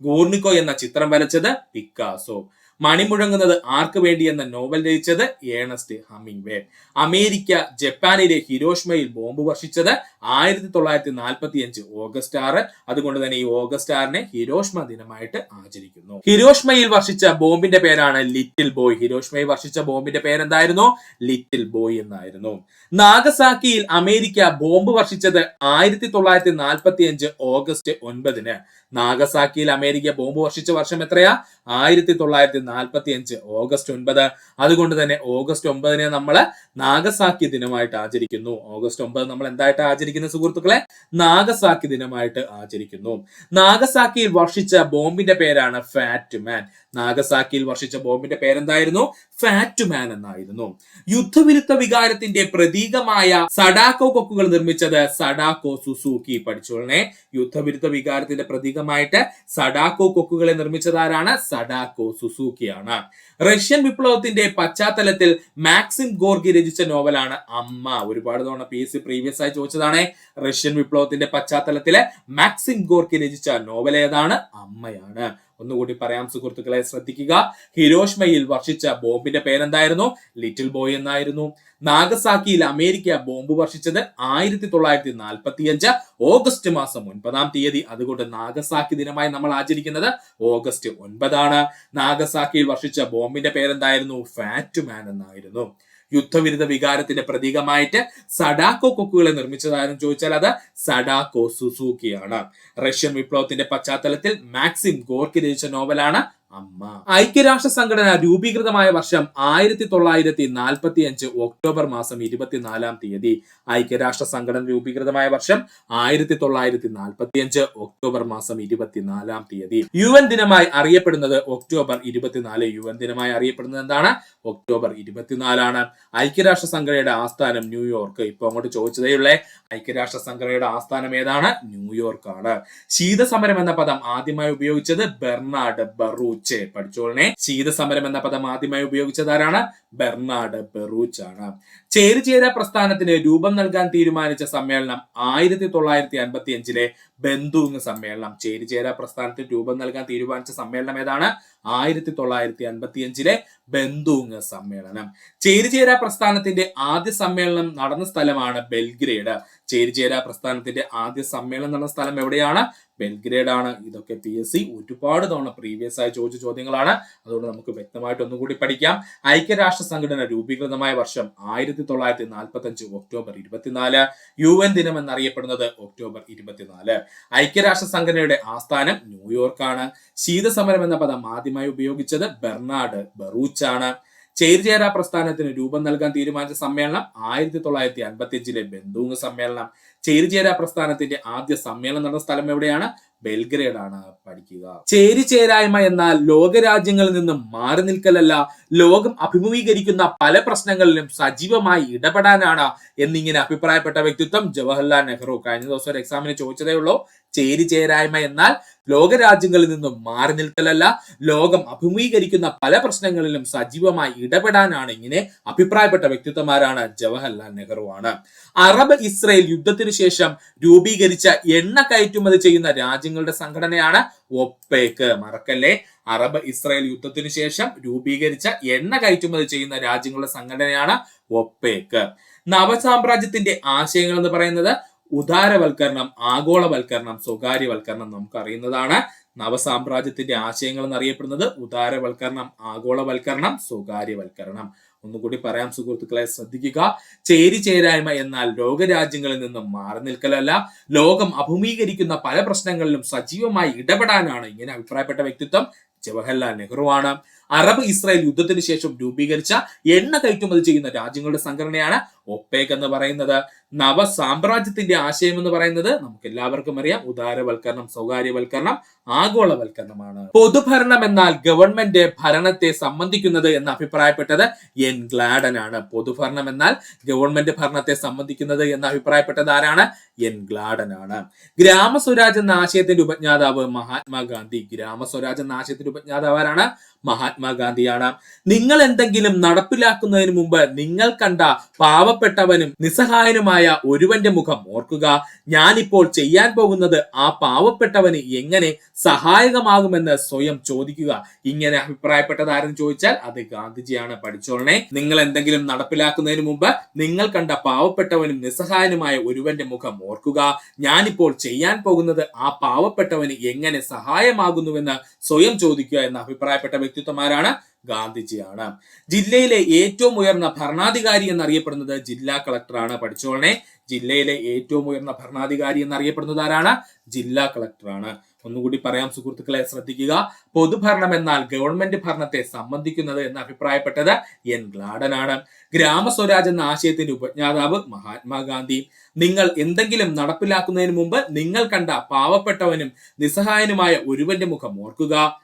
ഗൂർണിക്കോ എന്ന ചിത്രം വരച്ചത് പിക്കാസോ. മണിമുഴങ്ങുന്നത് ആർക്ക് വേണ്ടി എന്ന നോവൽ രചിച്ചത് ഏണസ്റ്റ് ഹമ്മിങ്വേ. അമേരിക്ക ജപ്പാനിലെ ഹിരോഷിമയിൽ ബോംബ് വർഷിച്ചത് 1945 ഓഗസ്റ്റ് 6. അതുകൊണ്ട് തന്നെ ഈ ഓഗസ്റ്റ് 6 ഹിരോഷിമ ദിനമായിട്ട് ആചരിക്കുന്നു. ഹിരോഷിമയിൽ വർഷിച്ച ബോംബിന്റെ പേരാണ് ലിറ്റിൽ ബോയ്. ഹിരോഷിമയിൽ വർഷിച്ച ബോംബിന്റെ പേരെന്തായിരുന്നു? ലിറ്റിൽ ബോയ് എന്നായിരുന്നു. നാഗസാക്കിയിൽ അമേരിക്ക ബോംബ് വർഷിച്ചത് 1945 ഓഗസ്റ്റ് 9. നാഗസാക്കിയിൽ അമേരിക്ക ബോംബ് വർഷിച്ച വർഷം എത്രയാ? 1945 ഓഗസ്റ്റ് 9. അതുകൊണ്ട് തന്നെ ഓഗസ്റ്റ് 9 നമ്മൾ നാഗസാക്കി ദിനമായിട്ട് ആചരിക്കുന്നു. ഓഗസ്റ്റ് 9 നമ്മൾ എന്തായിട്ട് ആചരിക്കുന്ന സുഹൃത്തുക്കളെ? നാഗസാക്കി ദിനമായിട്ട് ആചരിക്കുന്നു. നാഗസാക്കിയിൽ വർഷിച്ച ബോംബിന്റെ പേരാണ് ഫാറ്റ് മാൻ. നാഗസാക്കിയിൽ വർഷിച്ച ബോംബിന്റെ പേരെന്തായിരുന്നു? ഫാറ്റ് മാൻ എന്നായിരുന്നു. യുദ്ധവിരുദ്ധ വികാരത്തിന്റെ പ്രതീകമായ സഡാക്കോ കൊക്കുകൾ നിർമ്മിച്ചത് സഡാക്കോ സുസൂക്കി. പഠിച്ചോളനെ, യുദ്ധവിരുദ്ധ വികാരത്തിന്റെ പ്രതീകമായിട്ട് സഡാക്കോ കൊക്കുകളെ നിർമ്മിച്ചതാരാണ്? സഡാക്കോ സുസൂക്കിയാണ്. റഷ്യൻ വിപ്ലവത്തിന്റെ പശ്ചാത്തലത്തിൽ മാക്സിം ഗോർക്കി രചിച്ച നോവലാണ് അമ്മ. ഒരുപാട് തവണ PSC പ്രീവിയസ് ആയി ചോദിച്ചതാണ്. റഷ്യൻ വിപ്ലവത്തിന്റെ പശ്ചാത്തലത്തില് മാക്സിം ഗോർക്കി രചിച്ച നോവൽ ഏതാണ്? അമ്മയാണ്. ഒന്നുകൂടി പറയാം സുഹൃത്തുക്കളെ, ശ്രദ്ധിക്കുക. ഹിരോഷിമയിൽ വർഷിച്ച ബോംബിന്റെ പേരെന്തായിരുന്നു? ലിറ്റിൽ ബോയ് എന്നായിരുന്നു. നാഗസാക്കിയിൽ അമേരിക്ക ബോംബ് വർഷിച്ചത് 1945 ഓഗസ്റ്റ് മാസം 9. അതുകൊണ്ട് നാഗസാക്കി ദിനമായി നമ്മൾ ആചരിക്കുന്നത് ഓഗസ്റ്റ് 9. നാഗസാക്കിയിൽ വർഷിച്ച ബോംബിന്റെ പേരെന്തായിരുന്നു? ഫാറ്റ് മാൻ എന്നായിരുന്നു. യുദ്ധവിരുദ്ധ വികാരത്തിന്റെ പ്രതീകമായിട്ട് സഡാക്കോ കൊക്കുകളെ നിർമ്മിച്ചതാരും ചോദിച്ചാൽ അത് സഡാക്കോ സുസൂക്കിയാണ്. റഷ്യൻ വിപ്ലവത്തിന്റെ പശ്ചാത്തലത്തിൽ മാക്സിം ഗോർക്കി രചിച്ച നോവലാണ് അമ്മ. ഐക്യരാഷ്ട്ര സംഘടന രൂപീകൃതമായ വർഷം 1945 ഒക്ടോബർ മാസം 24. ഐക്യരാഷ്ട്ര സംഘടന രൂപീകൃതമായ വർഷം 1945 ഒക്ടോബർ മാസം 24. UN ദിനമായി അറിയപ്പെടുന്നത് ഒക്ടോബർ 24. UN ദിനമായി അറിയപ്പെടുന്നത് എന്താണ്? ഒക്ടോബർ 24. ഐക്യരാഷ്ട്ര സംഘടനയുടെ ആസ്ഥാനം ന്യൂയോർക്ക്. ഇപ്പൊ അങ്ങോട്ട് ചോദിച്ചതേയുള്ളേ, ഐക്യരാഷ്ട്ര സംഘടനയുടെ ആസ്ഥാനം ഏതാണ്? ന്യൂയോർക്ക് ആണ്. ശീതസമരം എന്ന പദം ആദ്യമായി ഉപയോഗിച്ചത് ബെർണാഡ് ബറൂച്ച്. പഠിച്ചോളനെ, ശീതസമരം എന്ന പദം ആദ്യമായി ഉപയോഗിച്ചത് ആരാണ്? ബെർണാഡ് ബറൂച്ച് ആണ്. ചേരിചേര പ്രസ്ഥാനത്തിന് രൂപം നൽകാൻ തീരുമാനിച്ച സമ്മേളനം 1955 ബന്ദൂങ് സമ്മേളനം. ചേരിചേര പ്രസ്ഥാനത്തിന് രൂപം നൽകാൻ തീരുമാനിച്ച സമ്മേളനം ഏതാണ്? 1955 ബന്ദൂങ് സമ്മേളനം. ചേരിചേര പ്രസ്ഥാനത്തിന്റെ ആദ്യ സമ്മേളനം നടന്ന സ്ഥലമാണ് ബെൽഗ്രേഡ്. ചേരിചേര പ്രസ്ഥാനത്തിന്റെ ആദ്യ സമ്മേളനം നടന്ന സ്ഥലം എവിടെയാണ്? ബെൽഗ്രേഡ് ആണ്. ഇതൊക്കെ PSC ഒരുപാട് തവണ പ്രീവിയസ് ആയി ചോദിച്ച ചോദ്യങ്ങളാണ്. അതുകൊണ്ട് നമുക്ക് വ്യക്തമായിട്ട് ഒന്നുകൂടി പഠിക്കാം. ഐക്യരാഷ്ട്ര സംഘടന രൂപീകൃതമായ വർഷം 1945 ഒക്ടോബർ 24. UN ദിനം എന്നറിയപ്പെടുന്നത് ഒക്ടോബർ 24. ഐക്യരാഷ്ട്ര സംഘടനയുടെ ആസ്ഥാനം ന്യൂയോർക്കാണ്. ശീതസമരം എന്ന പദം ആദ്യമായി ഉപയോഗിച്ചത് ബെർണാഡ് ബറൂച്ച് ആണ്. ചേരിചേര പ്രസ്ഥാനത്തിന് രൂപം നൽകാൻ തീരുമാനിച്ച സമ്മേളനം 1955 ബന്ദൂങ് സമ്മേളനം. ചേരിചേര പ്രസ്ഥാനത്തിന്റെ ആദ്യ സമ്മേളനം നടന്ന സ്ഥലം എവിടെയാണ്? ബെൽഗ്രേഡ് ആണ്. പഠിക്കുക. ചേരിചേരായ്മ എന്നാൽ ലോകരാജ്യങ്ങളിൽ നിന്നും മാറി നിൽക്കലല്ല, ലോകം അഭിമുഖീകരിക്കുന്ന പല പ്രശ്നങ്ങളിലും സജീവമായി ഇടപെടാനാണ് എന്നിങ്ങനെ അഭിപ്രായപ്പെട്ട വ്യക്തിത്വം ജവഹർലാൽ നെഹ്റു. കഴിഞ്ഞ ദിവസം ഒരു എക്സാമിന് ചോദിച്ചതേ ഉള്ളൂ. ചേരിചേരായ്മ എന്നാൽ ലോകരാജ്യങ്ങളിൽ നിന്നും മാറി നിൽക്കലല്ല, ലോകം അഭിമുഖീകരിക്കുന്ന പല പ്രശ്നങ്ങളിലും സജീവമായി ഇടപെടാനാണ് ഇങ്ങനെ അഭിപ്രായപ്പെട്ട വ്യക്തിത്വമാരാണ്? ജവഹർലാൽ നെഹ്റു ആണ്. അറബ് ഇസ്രയേൽ യുദ്ധത്തിനു ശേഷം രൂപീകരിച്ച എണ്ണ കയറ്റുമതി ചെയ്യുന്ന രാജ്യങ്ങളുടെ സംഘടനയാണ് ഒപെക്. മറക്കല്ലേ, അറബ് ഇസ്രയേൽ യുദ്ധത്തിനു ശേഷം രൂപീകരിച്ച എണ്ണ കയറ്റുമതി ചെയ്യുന്ന രാജ്യങ്ങളുടെ സംഘടനയാണ് ഒപെക്. നവസാമ്രാജ്യത്തിന്റെ ആശയങ്ങൾ എന്ന് പറയുന്നത് ഉദാരവൽക്കരണം, ആഗോളവൽക്കരണം, സ്വകാര്യവൽക്കരണം നമുക്ക് അറിയുന്നതാണ്. നവസാമ്രാജ്യത്തിന്റെ ആശയങ്ങൾ എന്നറിയപ്പെടുന്നത് ഉദാരവൽക്കരണം, ആഗോളവൽക്കരണം, സ്വകാര്യവൽക്കരണം. ഒന്നുകൂടി പറയാം സുഹൃത്തുക്കളെ, ശ്രദ്ധിക്കുക. ചേരിചേരായ്മ എന്നാൽ ലോകരാജ്യങ്ങളിൽ നിന്നും മാറി നിൽക്കലല്ല, ലോകം അഭിമുഖീകരിക്കുന്ന പല പ്രശ്നങ്ങളിലും സജീവമായി ഇടപെടാനാണ്. ഇങ്ങനെ അഭിപ്രായപ്പെട്ട വ്യക്തിത്വം ജവഹർലാൽ നെഹ്റു ആണ്. അറബ് ഇസ്രായേൽ യുദ്ധത്തിന് ശേഷം രൂപീകരിച്ച എണ്ണ കയറ്റുമതി ചെയ്യുന്ന രാജ്യങ്ങളുടെ സംഘടനയാണ് ഒപെക് എന്ന് പറയുന്നത്. നവ സാമ്രാജ്യത്തിന്റെ ആശയം എന്ന് പറയുന്നത് നമുക്ക് എല്ലാവർക്കും അറിയാം, ഉദാരവൽക്കരണം, സ്വകാര്യവൽക്കരണം, ആഗോളവൽക്കരണമാണ്. പൊതുഭരണം എന്നാൽ ഗവൺമെന്റ് ഭരണത്തെ സംബന്ധിക്കുന്നത് എന്ന് അഭിപ്രായപ്പെട്ടത് എൻ ഗ്ലാഡൻ ആണ്. പൊതുഭരണം എന്നാൽ ഗവൺമെന്റ് ഭരണത്തെ സംബന്ധിക്കുന്നത് എന്ന് അഭിപ്രായപ്പെട്ടത് ആരാണ്? എൻ ഗ്ലാഡൻ ആണ്. ഗ്രാമസ്വരാജ് എന്ന ആശയത്തിന്റെ ഉപജ്ഞാതാവ് മഹാത്മാഗാന്ധി. ഗ്രാമസ്വരാജ് എന്ന ആശയത്തിന്റെ ഉപജ്ഞാതാവ് ആരാണ്? മഹാത്മാഗാന്ധിയാണ്. നിങ്ങൾ എന്തെങ്കിലും നടപ്പിലാക്കുന്നതിന് മുമ്പ് നിങ്ങൾ കണ്ട പാവപ്പെട്ടവനും നിസ്സഹായനുമായ ഒരുവന്റെ മുഖം ഓർക്കുക. ഞാനിപ്പോൾ ചെയ്യാൻ പോകുന്നത് ആ പാവപ്പെട്ടവന് എങ്ങനെ സഹായകമാകുമെന്ന് സ്വയം ചോദിക്കുക. ഇങ്ങനെ അഭിപ്രായപ്പെട്ടത് ആരെന്ന് ചോദിച്ചാൽ അത് ഗാന്ധിജിയാണ്. പഠിച്ചോളണേ. നിങ്ങൾ എന്തെങ്കിലും നടപ്പിലാക്കുന്നതിന് മുമ്പ് നിങ്ങൾ കണ്ട പാവപ്പെട്ടവനും നിസ്സഹായനുമായ ഒരുവന്റെ മുഖം ഓർക്കുക. ഞാനിപ്പോൾ ചെയ്യാൻ പോകുന്നത് ആ പാവപ്പെട്ടവന് എങ്ങനെ സഹായമാകുന്നുവെന്ന് സ്വയം ചോദിക്കുക എന്ന് അഭിപ്രായപ്പെട്ട വ്യക്തിത്വമാരാണ്? ഗാന്ധിജിയാണ്. ജില്ലയിലെ ഏറ്റവും ഉയർന്ന ഭരണാധികാരി എന്നറിയപ്പെടുന്നത് ജില്ലാ കളക്ടറാണ്. പഠിച്ചോളണേ. ജില്ലയിലെ ഏറ്റവും ഉയർന്ന ഭരണാധികാരി എന്നറിയപ്പെടുന്നത് ആരാണ്? ജില്ലാ കളക്ടറാണ്. ഒന്നുകൂടി പറയാം സുഹൃത്തുക്കളെ, ശ്രദ്ധിക്കുക. പൊതുഭരണം എന്നാൽ ഗവൺമെന്റ് ഭരണത്തെ സംബന്ധിക്കുന്നത് എന്ന് അഭിപ്രായപ്പെട്ടത് എൻ ഗ്ലാഡൻ ആണ്. ഗ്രാമസ്വരാജ് എന്ന ആശയത്തിന്റെ ഉപജ്ഞാതാവ് മഹാത്മാഗാന്ധി. നിങ്ങൾ എന്തെങ്കിലും നടപ്പിലാക്കുന്നതിന് മുമ്പ് നിങ്ങൾ കണ്ട പാവപ്പെട്ടവനും നിസ്സഹായനുമായ ഒരുവന്റെ മുഖം ഓർക്കുക.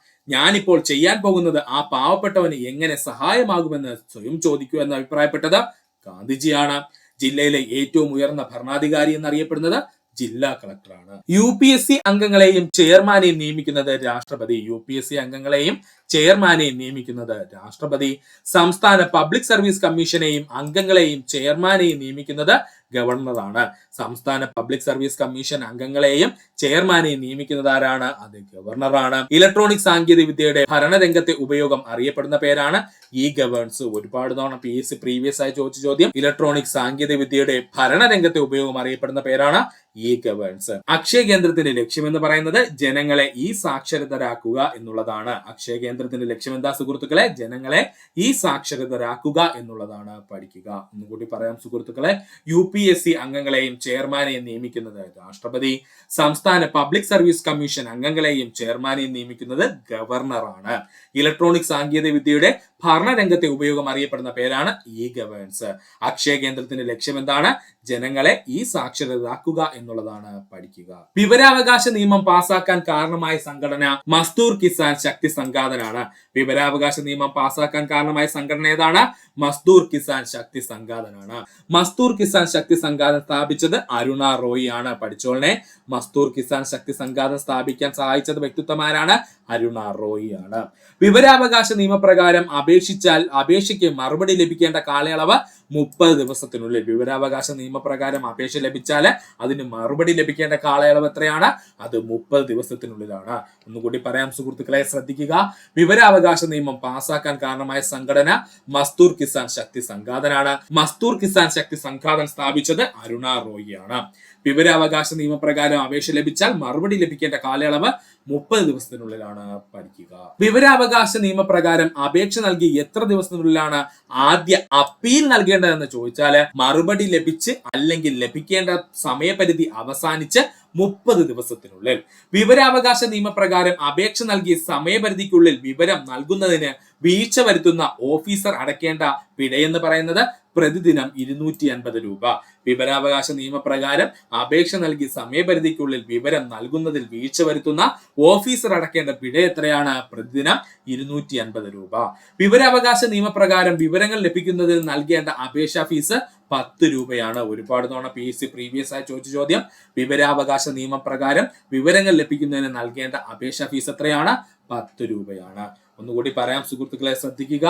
ഞാനിപ്പോൾ ചെയ്യാൻ പോകുന്നത് ആ പാവപ്പെട്ടവന് എങ്ങനെ സഹായമാകുമെന്ന് സ്വയം ചോദിക്കുക എന്ന് അഭിപ്രായപ്പെട്ടത് ഗാന്ധിജിയാണ്. ജില്ലയിലെ ഏറ്റവും ഉയർന്ന ഭരണാധികാരി എന്നറിയപ്പെടുന്നത് ജില്ലാ കളക്ടറാണ്. UPSC അംഗങ്ങളെയും ചെയർമാനെയും നിയമിക്കുന്നത് രാഷ്ട്രപതി. UPSC അംഗങ്ങളെയും ചെയർമാനെയും നിയമിക്കുന്നത് രാഷ്ട്രപതി. സംസ്ഥാന പബ്ലിക് സർവീസ് കമ്മീഷനെയും അംഗങ്ങളെയും ചെയർമാനെയും നിയമിക്കുന്നത് ഗവർണറാണ്. സംസ്ഥാന പബ്ലിക് സർവീസ് കമ്മീഷൻ അംഗങ്ങളെയും ചെയർമാനെയും നിയമിക്കുന്നത് ആരാണ്? അത് ഗവർണറാണ്. ഇലക്ട്രോണിക് സാങ്കേതിക വിദ്യയുടെ ഭരണരംഗത്തെ ഉപയോഗം അറിയപ്പെടുന്ന പേരാണ് ഗവേൺസ്. ഒരുപാട് തവണ PSC പ്രീവിയസ് ആയി ചോദിച്ച ചോദ്യം. ഇലക്ട്രോണിക് സാങ്കേതിക വിദ്യയുടെ ഭരണരംഗത്തെ ഉപയോഗം അറിയപ്പെടുന്ന പേരാണ് ഗവേൺസ്. അക്ഷയ കേന്ദ്രത്തിന്റെ ലക്ഷ്യം എന്ന് പറയുന്നത് ജനങ്ങളെ സാക്ഷരതരാക്കുക എന്നുള്ളതാണ്. അക്ഷയ കേന്ദ്രത്തിന്റെ ലക്ഷ്യം എന്താ സുഹൃത്തുക്കളെ? ജനങ്ങളെ സാക്ഷരതരാക്കുക എന്നുള്ളതാണ്. പഠിക്കുക. ഒന്നുകൂടി പറയാം സുഹൃത്തുക്കളെ. UPSC അംഗങ്ങളെയും ചെയർമാനെയും നിയമിക്കുന്നത് രാഷ്ട്രപതി. സംസ്ഥാന പബ്ലിക് സർവീസ് കമ്മീഷൻ അംഗങ്ങളെയും ചെയർമാനെയും നിയമിക്കുന്നത് ഗവർണറാണ്. ഇലക്ട്രോണിക് സാങ്കേതിക വിദ്യയുടെ ഭരണരംഗത്തെ ഉപയോഗം അറിയപ്പെടുന്ന പേരാണ് ഗവേൺസ്. അക്ഷയ കേന്ദ്രത്തിന്റെ ലക്ഷ്യം എന്താണ്? ജനങ്ങളെ സാക്ഷരരാക്കുക എന്നുള്ളതാണ്. പഠിക്കുക. വിവരാവകാശ നിയമം പാസാക്കാൻ കാരണമായ സംഘടന മസ്ദൂർ കിസാൻ ശക്തി സംഘാതനാണ്. വിവരാവകാശ നിയമം പാസാക്കാൻ കാരണമായ സംഘടന ഏതാണ്? മസ്ദൂർ കിസാൻ ശക്തി സംഘാതനാണ്. മസ്ദൂർ കിസാൻ ശക്തി സംഘാതൻ സ്ഥാപിച്ചത് അരുണ റോയ് ആണ്. പഠിച്ചോളനെ. മസ്ദൂർ കിസാൻ ശക്തി സംഘാതൻ സ്ഥാപിക്കാൻ സഹായിച്ചത് വ്യക്തിത്വമാരാണ്? അരുണ റോയ് ആണ്. വിവരാവകാശ നിയമപ്രകാരം അപേക്ഷിച്ചാൽ അപേക്ഷയ്ക്ക് മറുപടി ലഭിക്കേണ്ട കാലയളവ് 30 ദിവസത്തിനുള്ളിൽ. വിവരാവകാശ നിയമപ്രകാരം അപേക്ഷ ലഭിച്ചാൽ അതിന് മറുപടി ലഭിക്കേണ്ട കാലയളവ് എത്രയാണ്? അത് 30 ദിവസത്തിനുള്ളിലാണ്. ഒന്നുകൂടി പറയാം സുഹൃത്തുക്കളെ, ശ്രദ്ധിക്കുക. വിവരാവകാശ നിയമം പാസാക്കാൻ കാരണമായ സംഘടന മസ്ദൂർ കിസാൻ ശക്തി സംഘാതനാണ്. മസ്ദൂർ കിസാൻ ശക്തി സംഘാതൻ സ്ഥാപിച്ചത് അരുണ റോയ് ആണ്. വിവരാവകാശ നിയമപ്രകാരം അപേക്ഷ ലഭിച്ചാൽ മറുപടി ലഭിക്കേണ്ട കാലയളവ് 30 ദിവസത്തിനുള്ളിലാണ്. പഠിക്കുക. വിവരാവകാശ നിയമപ്രകാരം അപേക്ഷ നൽകി എത്ര ദിവസത്തിനുള്ളിലാണ് ആദ്യ അപ്പീൽ നൽകേണ്ടതെന്ന് ചോദിച്ചാല് മറുപടി ലഭിച്ച് അല്ലെങ്കിൽ ലഭിക്കേണ്ട സമയപരിധി അവസാനിച്ച് 30 ദിവസത്തിനുള്ളിൽ. വിവരാവകാശ നിയമപ്രകാരം അപേക്ഷ നൽകിയ സമയപരിധിക്കുള്ളിൽ വിവരം നൽകുന്നതിന് വീഴ്ച വരുത്തുന്ന ഓഫീസർ അടയ്ക്കേണ്ട പിഴയെന്ന് പറയുന്നത് പ്രതിദിനം 250 രൂപ. വിവരാവകാശ നിയമപ്രകാരം അപേക്ഷ നൽകി സമയപരിധിക്കുള്ളിൽ വിവരം നൽകുന്നതിൽ വീഴ്ച വരുത്തുന്ന ഓഫീസർ അടയ്ക്കേണ്ട പിഴ എത്രയാണ്? പ്രതിദിനം 250 രൂപ. വിവരാവകാശ നിയമപ്രകാരം വിവരങ്ങൾ ലഭിക്കുന്നതിന് നൽകേണ്ട അപേക്ഷാ ഫീസ് 10 രൂപയാണ്. ഒരുപാട് തവണ PSC പ്രീവിയസ് ആയി ചോദിച്ച ചോദ്യം. വിവരാവകാശ നിയമപ്രകാരം വിവരങ്ങൾ ലഭിക്കുന്നതിന് നൽകേണ്ട അപേക്ഷാ ഫീസ് എത്രയാണ്? 10 രൂപയാണ്. ഒന്നുകൂടി പറയാം സുഹൃത്തുക്കളെ, ശ്രദ്ധിക്കുക.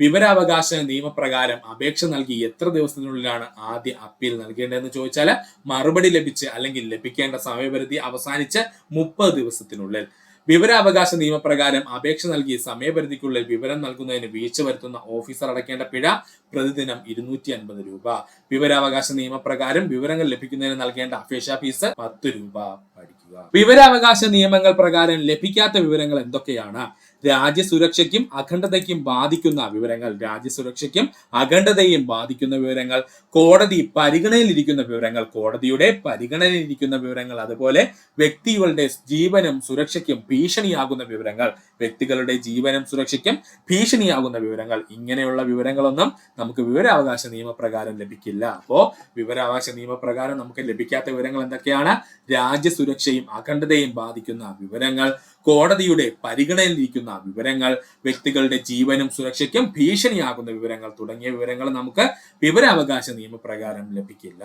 വിവരാവകാശ നിയമപ്രകാരം അപേക്ഷ നൽകി എത്ര ദിവസത്തിനുള്ളിലാണ് ആദ്യ അപ്പീൽ നൽകേണ്ടതെന്ന് ചോദിച്ചാൽ മറുപടി ലഭിച്ച് അല്ലെങ്കിൽ ലഭിക്കേണ്ട സമയപരിധി അവസാനിച്ച് 30 ദിവസത്തിനുള്ളിൽ. വിവരാവകാശ നിയമപ്രകാരം അപേക്ഷ നൽകി സമയപരിധിക്കുള്ളിൽ വിവരം നൽകുന്നതിന് വീഴ്ച വരുത്തുന്ന ഓഫീസർ അടയ്ക്കേണ്ട പിഴ പ്രതിദിനം 250 രൂപ. വിവരാവകാശ നിയമപ്രകാരം വിവരങ്ങൾ ലഭിക്കുന്നതിന് നൽകേണ്ട അപേക്ഷാ ഫീസ് 10 രൂപ. പഠിക്കുക. വിവരാവകാശ നിയമങ്ങൾ പ്രകാരം ലഭിക്കാത്ത വിവരങ്ങൾ എന്തൊക്കെയാണ്? രാജ്യസുരക്ഷയ്ക്കും അഖണ്ഡതയ്ക്കും ബാധിക്കുന്ന വിവരങ്ങൾ, രാജ്യസുരക്ഷയ്ക്കും അഖണ്ഡതയും ബാധിക്കുന്ന വിവരങ്ങൾ, കോടതി പരിഗണനയിലിരിക്കുന്ന വിവരങ്ങൾ, കോടതിയുടെ പരിഗണനയിലിരിക്കുന്ന വിവരങ്ങൾ, അതുപോലെ വ്യക്തികളുടെ ജീവനും സുരക്ഷയ്ക്കും ഭീഷണിയാകുന്ന വിവരങ്ങൾ, വ്യക്തികളുടെ ജീവനും സുരക്ഷയ്ക്കും ഭീഷണിയാകുന്ന വിവരങ്ങൾ, ഇങ്ങനെയുള്ള വിവരങ്ങളൊന്നും നമുക്ക് വിവരാവകാശ നിയമപ്രകാരം ലഭിക്കില്ല. അപ്പോ വിവരാവകാശ നിയമപ്രകാരം നമുക്ക് ലഭിക്കാത്ത വിവരങ്ങൾ എന്തൊക്കെയാണ്? രാജ്യസുരക്ഷയും അഖണ്ഡതയും ബാധിക്കുന്ന വിവരങ്ങൾ, കോടതിയുടെ പരിഗണനയിലിരിക്കുന്ന വിവരങ്ങൾ, വ്യക്തികളുടെ ജീവനും സുരക്ഷയ്ക്കും ഭീഷണിയാകുന്ന വിവരങ്ങൾ തുടങ്ങിയ വിവരങ്ങൾ നമുക്ക് വിവരാവകാശ നിയമപ്രകാരം ലഭിക്കില്ല.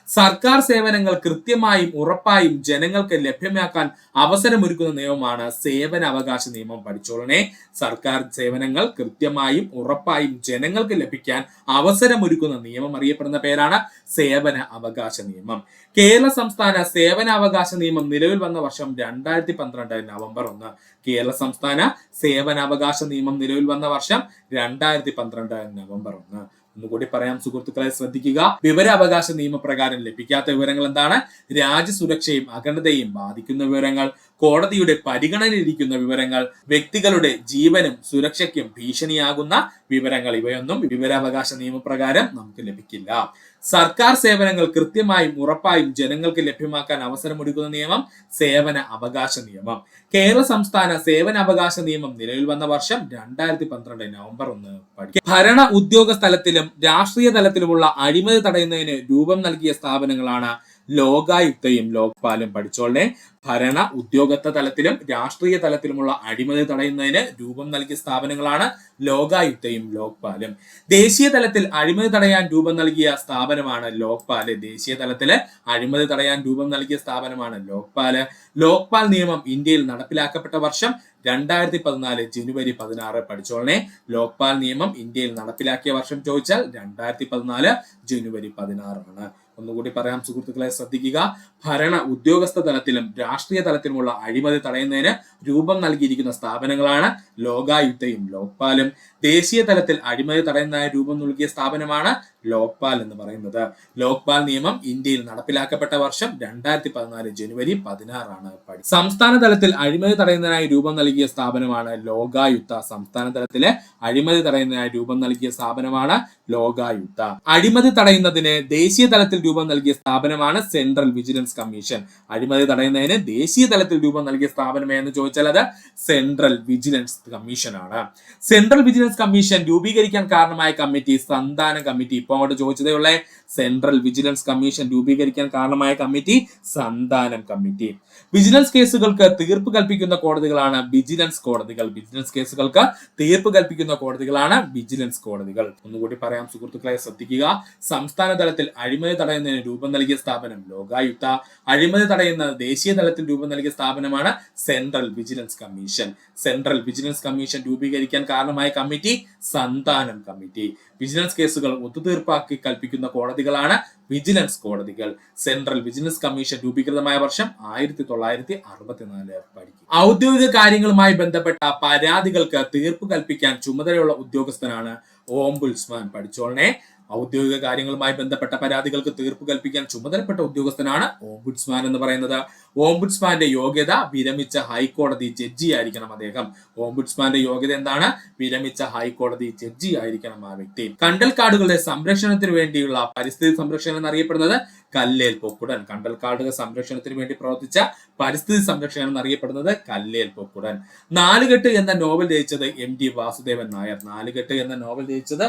സർക്കാർ സേവനങ്ങൾ കൃത്യമായും ഉറപ്പായും ജനങ്ങൾക്ക് ലഭ്യമാക്കാൻ അവസരമൊരുക്കുന്ന നിയമമാണ് സേവന അവകാശ നിയമം. പഠിച്ചോളണേ. സർക്കാർ സേവനങ്ങൾ കൃത്യമായും ഉറപ്പായും ജനങ്ങൾക്ക് ലഭിക്കാൻ അവസരമൊരുക്കുന്ന നിയമം അറിയപ്പെടുന്ന പേരാണ് സേവന അവകാശ നിയമം. കേരള സംസ്ഥാന സേവനാവകാശ നിയമം നിലവിൽ വന്ന വർഷം 2012 നവംബർ 1. കേരള സംസ്ഥാന സേവനാവകാശ നിയമം നിലവിൽ വന്ന വർഷം 2012 നവംബർ 1. ഒന്നുകൂടി പറയാം സുഹൃത്തുക്കളെ, ശ്രദ്ധിക്കുക. വിവരാവകാശ നിയമപ്രകാരം ലഭിക്കാത്ത വിവരങ്ങൾ എന്താണ്? രാജ്യസുരക്ഷയും അഖണ്ഡതയും ബാധിക്കുന്ന വിവരങ്ങൾ, കോടതിയുടെ പരിഗണനയിലിരിക്കുന്ന വിവരങ്ങൾ, വ്യക്തികളുടെ ജീവനും സുരക്ഷയ്ക്കും ഭീഷണിയാകുന്ന വിവരങ്ങൾ, ഇവയൊന്നും വിവരാവകാശ നിയമപ്രകാരം നമുക്ക് ലഭിക്കില്ല. സർക്കാർ സേവനങ്ങൾ കൃത്യമായും ഉറപ്പായും ജനങ്ങൾക്ക് ലഭ്യമാക്കാൻ അവസരമൊരുക്കുന്ന നിയമം സേവന അവകാശ നിയമം. കേരള സംസ്ഥാന സേവനാവകാശ നിയമം നിലവിൽ വന്ന വർഷം 2012 നവംബർ 1. പഠിക്കുക. ഭരണ ഉദ്യോഗസ്ഥ തലത്തിലും രാഷ്ട്രീയ തലത്തിലുമുള്ള അഴിമതി തടയുന്നതിന് രൂപം നൽകിയ സ്ഥാപനങ്ങളാണ് ലോകായുക്തയും ലോക്പാലും. പഠിച്ചോളെ. ഭരണ ഉദ്യോഗസ്ഥ തലത്തിലും രാഷ്ട്രീയ തലത്തിലുമുള്ള അഴിമതി തടയുന്നതിന് രൂപം നൽകിയ സ്ഥാപനങ്ങളാണ് ലോകായുക്തയും ലോക്പാലും. ദേശീയ തലത്തിൽ അഴിമതി തടയാൻ രൂപം നൽകിയ സ്ഥാപനമാണ് ലോക്പാല്. ദേശീയ തലത്തില് അഴിമതി തടയാൻ രൂപം നൽകിയ സ്ഥാപനമാണ് ലോക്പാല്. ലോക്പാൽ നിയമം ഇന്ത്യയിൽ നടപ്പിലാക്കപ്പെട്ട വർഷം 2014 ജനുവരി 16. പഠിച്ചോളനെ. ലോക്പാൽ നിയമം ഇന്ത്യയിൽ നടപ്പിലാക്കിയ വർഷം ചോദിച്ചാൽ 2014 ജനുവരി 16 ആണ്. ഒന്നുകൂടി പറയാം സുഹൃത്തുക്കളെ, ശ്രദ്ധിക്കുക. ഭരണ ഉദ്യോഗസ്ഥ തലത്തിലും രാഷ്ട്രീയ തലത്തിലുമുള്ള അഴിമതി തടയുന്നതിന് രൂപം നൽകിയിരിക്കുന്ന സ്ഥാപനങ്ങളാണ് ലോകായുക്തയും ലോക്പാലും. ദേശീയ തലത്തിൽ അഴിമതി തടയുന്നതിന് രൂപം നൽകിയ സ്ഥാപനമാണ് ലോക്പാൽ എന്ന് പറയുന്നത്. ലോക്പാൽ നിയമം ഇന്ത്യയിൽ നടപ്പിലാക്കപ്പെട്ട വർഷം 2014 ജനുവരി 16 ആണ്. സംസ്ഥാന തലത്തിൽ അഴിമതി തടയുന്നതിനായി രൂപം നൽകിയ സ്ഥാപനമാണ് ലോകായുക്ത. സംസ്ഥാന തലത്തിലെ അഴിമതി തടയുന്നതിനായി രൂപം നൽകിയ സ്ഥാപനമാണ് ലോകായുക്ത. അഴിമതി തടയുന്നതിന് ദേശീയ തലത്തിൽ രൂപം നൽകിയ സ്ഥാപനമാണ് സെൻട്രൽ വിജിലൻസ് കമ്മീഷൻ. അഴിമതി തടയുന്നതിന് ദേശീയ തലത്തിൽ രൂപം നൽകിയ സ്ഥാപനം എന്ന് ചോദിച്ചാൽ അത് സെൻട്രൽ വിജിലൻസ് കമ്മീഷൻ ആണ്. സെൻട്രൽ വിജിലൻസ് കമ്മീഷൻ രൂപീകരിക്കാൻ കാരണമായ കമ്മിറ്റി സന്താനം കമ്മിറ്റി. ഇപ്പൊ അങ്ങോട്ട് ചോദിച്ചതേ ഉള്ളേ. സെൻട്രൽ വിജിലൻസ് കമ്മീഷൻ രൂപീകരിക്കാൻ കാരണമായ കമ്മിറ്റി സന്താനം കമ്മിറ്റി. വിജിലൻസ് കേസുകൾക്ക് തീർപ്പ് കൽപ്പിക്കുന്ന കോടതികളാണ് വിജിലൻസ് കോടതികൾ. വിജിലൻസ് കേസുകൾക്ക് തീർപ്പ് കൽപ്പിക്കുന്ന കോടതികളാണ് വിജിലൻസ് കോടതികൾ. ഒന്നുകൂടി പറയാം സുഹൃത്തുക്കളെ, ശ്രദ്ധിക്കുക. സംസ്ഥാന തലത്തിൽ അഴിമതി തടയുന്നതിന് രൂപം നൽകിയ സ്ഥാപനം ലോകായുക്ത. അഴിമതി തടയുന്ന ദേശീയ തലത്തിൽ രൂപം നൽകിയ സ്ഥാപനമാണ് central vigilance commission. Central vigilance commission രൂപീകരിക്കാൻ കാരണമായ കമ്മിറ്റി സന്താനം കമ്മിറ്റി. വിജിലൻസ് കേസുകൾ ഒത്തുതീർപ്പാക്കി കൽപ്പിക്കുന്ന കോടതികളാണ് വിജിലൻസ് കോടതികൾ. സെൻട്രൽ വിജിലൻസ് കമ്മീഷൻ രൂപീകൃതമായ വർഷം 1964. പഠിക്കും. ഔദ്യോഗിക കാര്യങ്ങളുമായി ബന്ധപ്പെട്ട പരാതികൾക്ക് തീർപ്പ് കൽപ്പിക്കാൻ ചുമതലയുള്ള ഉദ്യോഗസ്ഥനാണ് ഓംബുഡ്സ്മാൻ. പഠിച്ചോളനെ. ഔദ്യോഗിക കാര്യങ്ങളുമായി ബന്ധപ്പെട്ട പരാതികൾക്ക് തീർപ്പ് കൽപ്പിക്കാൻ ചുമതലപ്പെട്ട ഉദ്യോഗസ്ഥനാണ് ഓംബുഡ്സ്മാൻ എന്ന് പറയുന്നത്. ഓംബുഡ്സ്മാന്റെ യോഗ്യത വിരമിച്ച ഹൈക്കോടതി ജഡ്ജി ആയിരിക്കണം അദ്ദേഹം. ഓംബുഡ്സ്മാന്റെ യോഗ്യത എന്താണ്? വിരമിച്ച ഹൈക്കോടതി ജഡ്ജി ആയിരിക്കണം ആ വ്യക്തി. കണ്ടൽക്കാടുകളുടെ സംരക്ഷണത്തിന് വേണ്ടിയുള്ള പരിസ്ഥിതി സംരക്ഷണം എന്നറിയപ്പെടുന്നത് കല്ലേൽ പൊക്കുടൻ. കണ്ടൽക്കാടുകളുടെ സംരക്ഷണത്തിന് വേണ്ടി പ്രവർത്തിച്ച പരിസ്ഥിതി സംരക്ഷണം എന്നറിയപ്പെടുന്നത് കല്ലേൽ പൊക്കുടൻ. നാലുകെട്ട് എന്ന നോവൽ രചിച്ചത് MT വാസുദേവൻ നായർ. നാലുകെട്ട് എന്ന നോവൽ രചിച്ചത്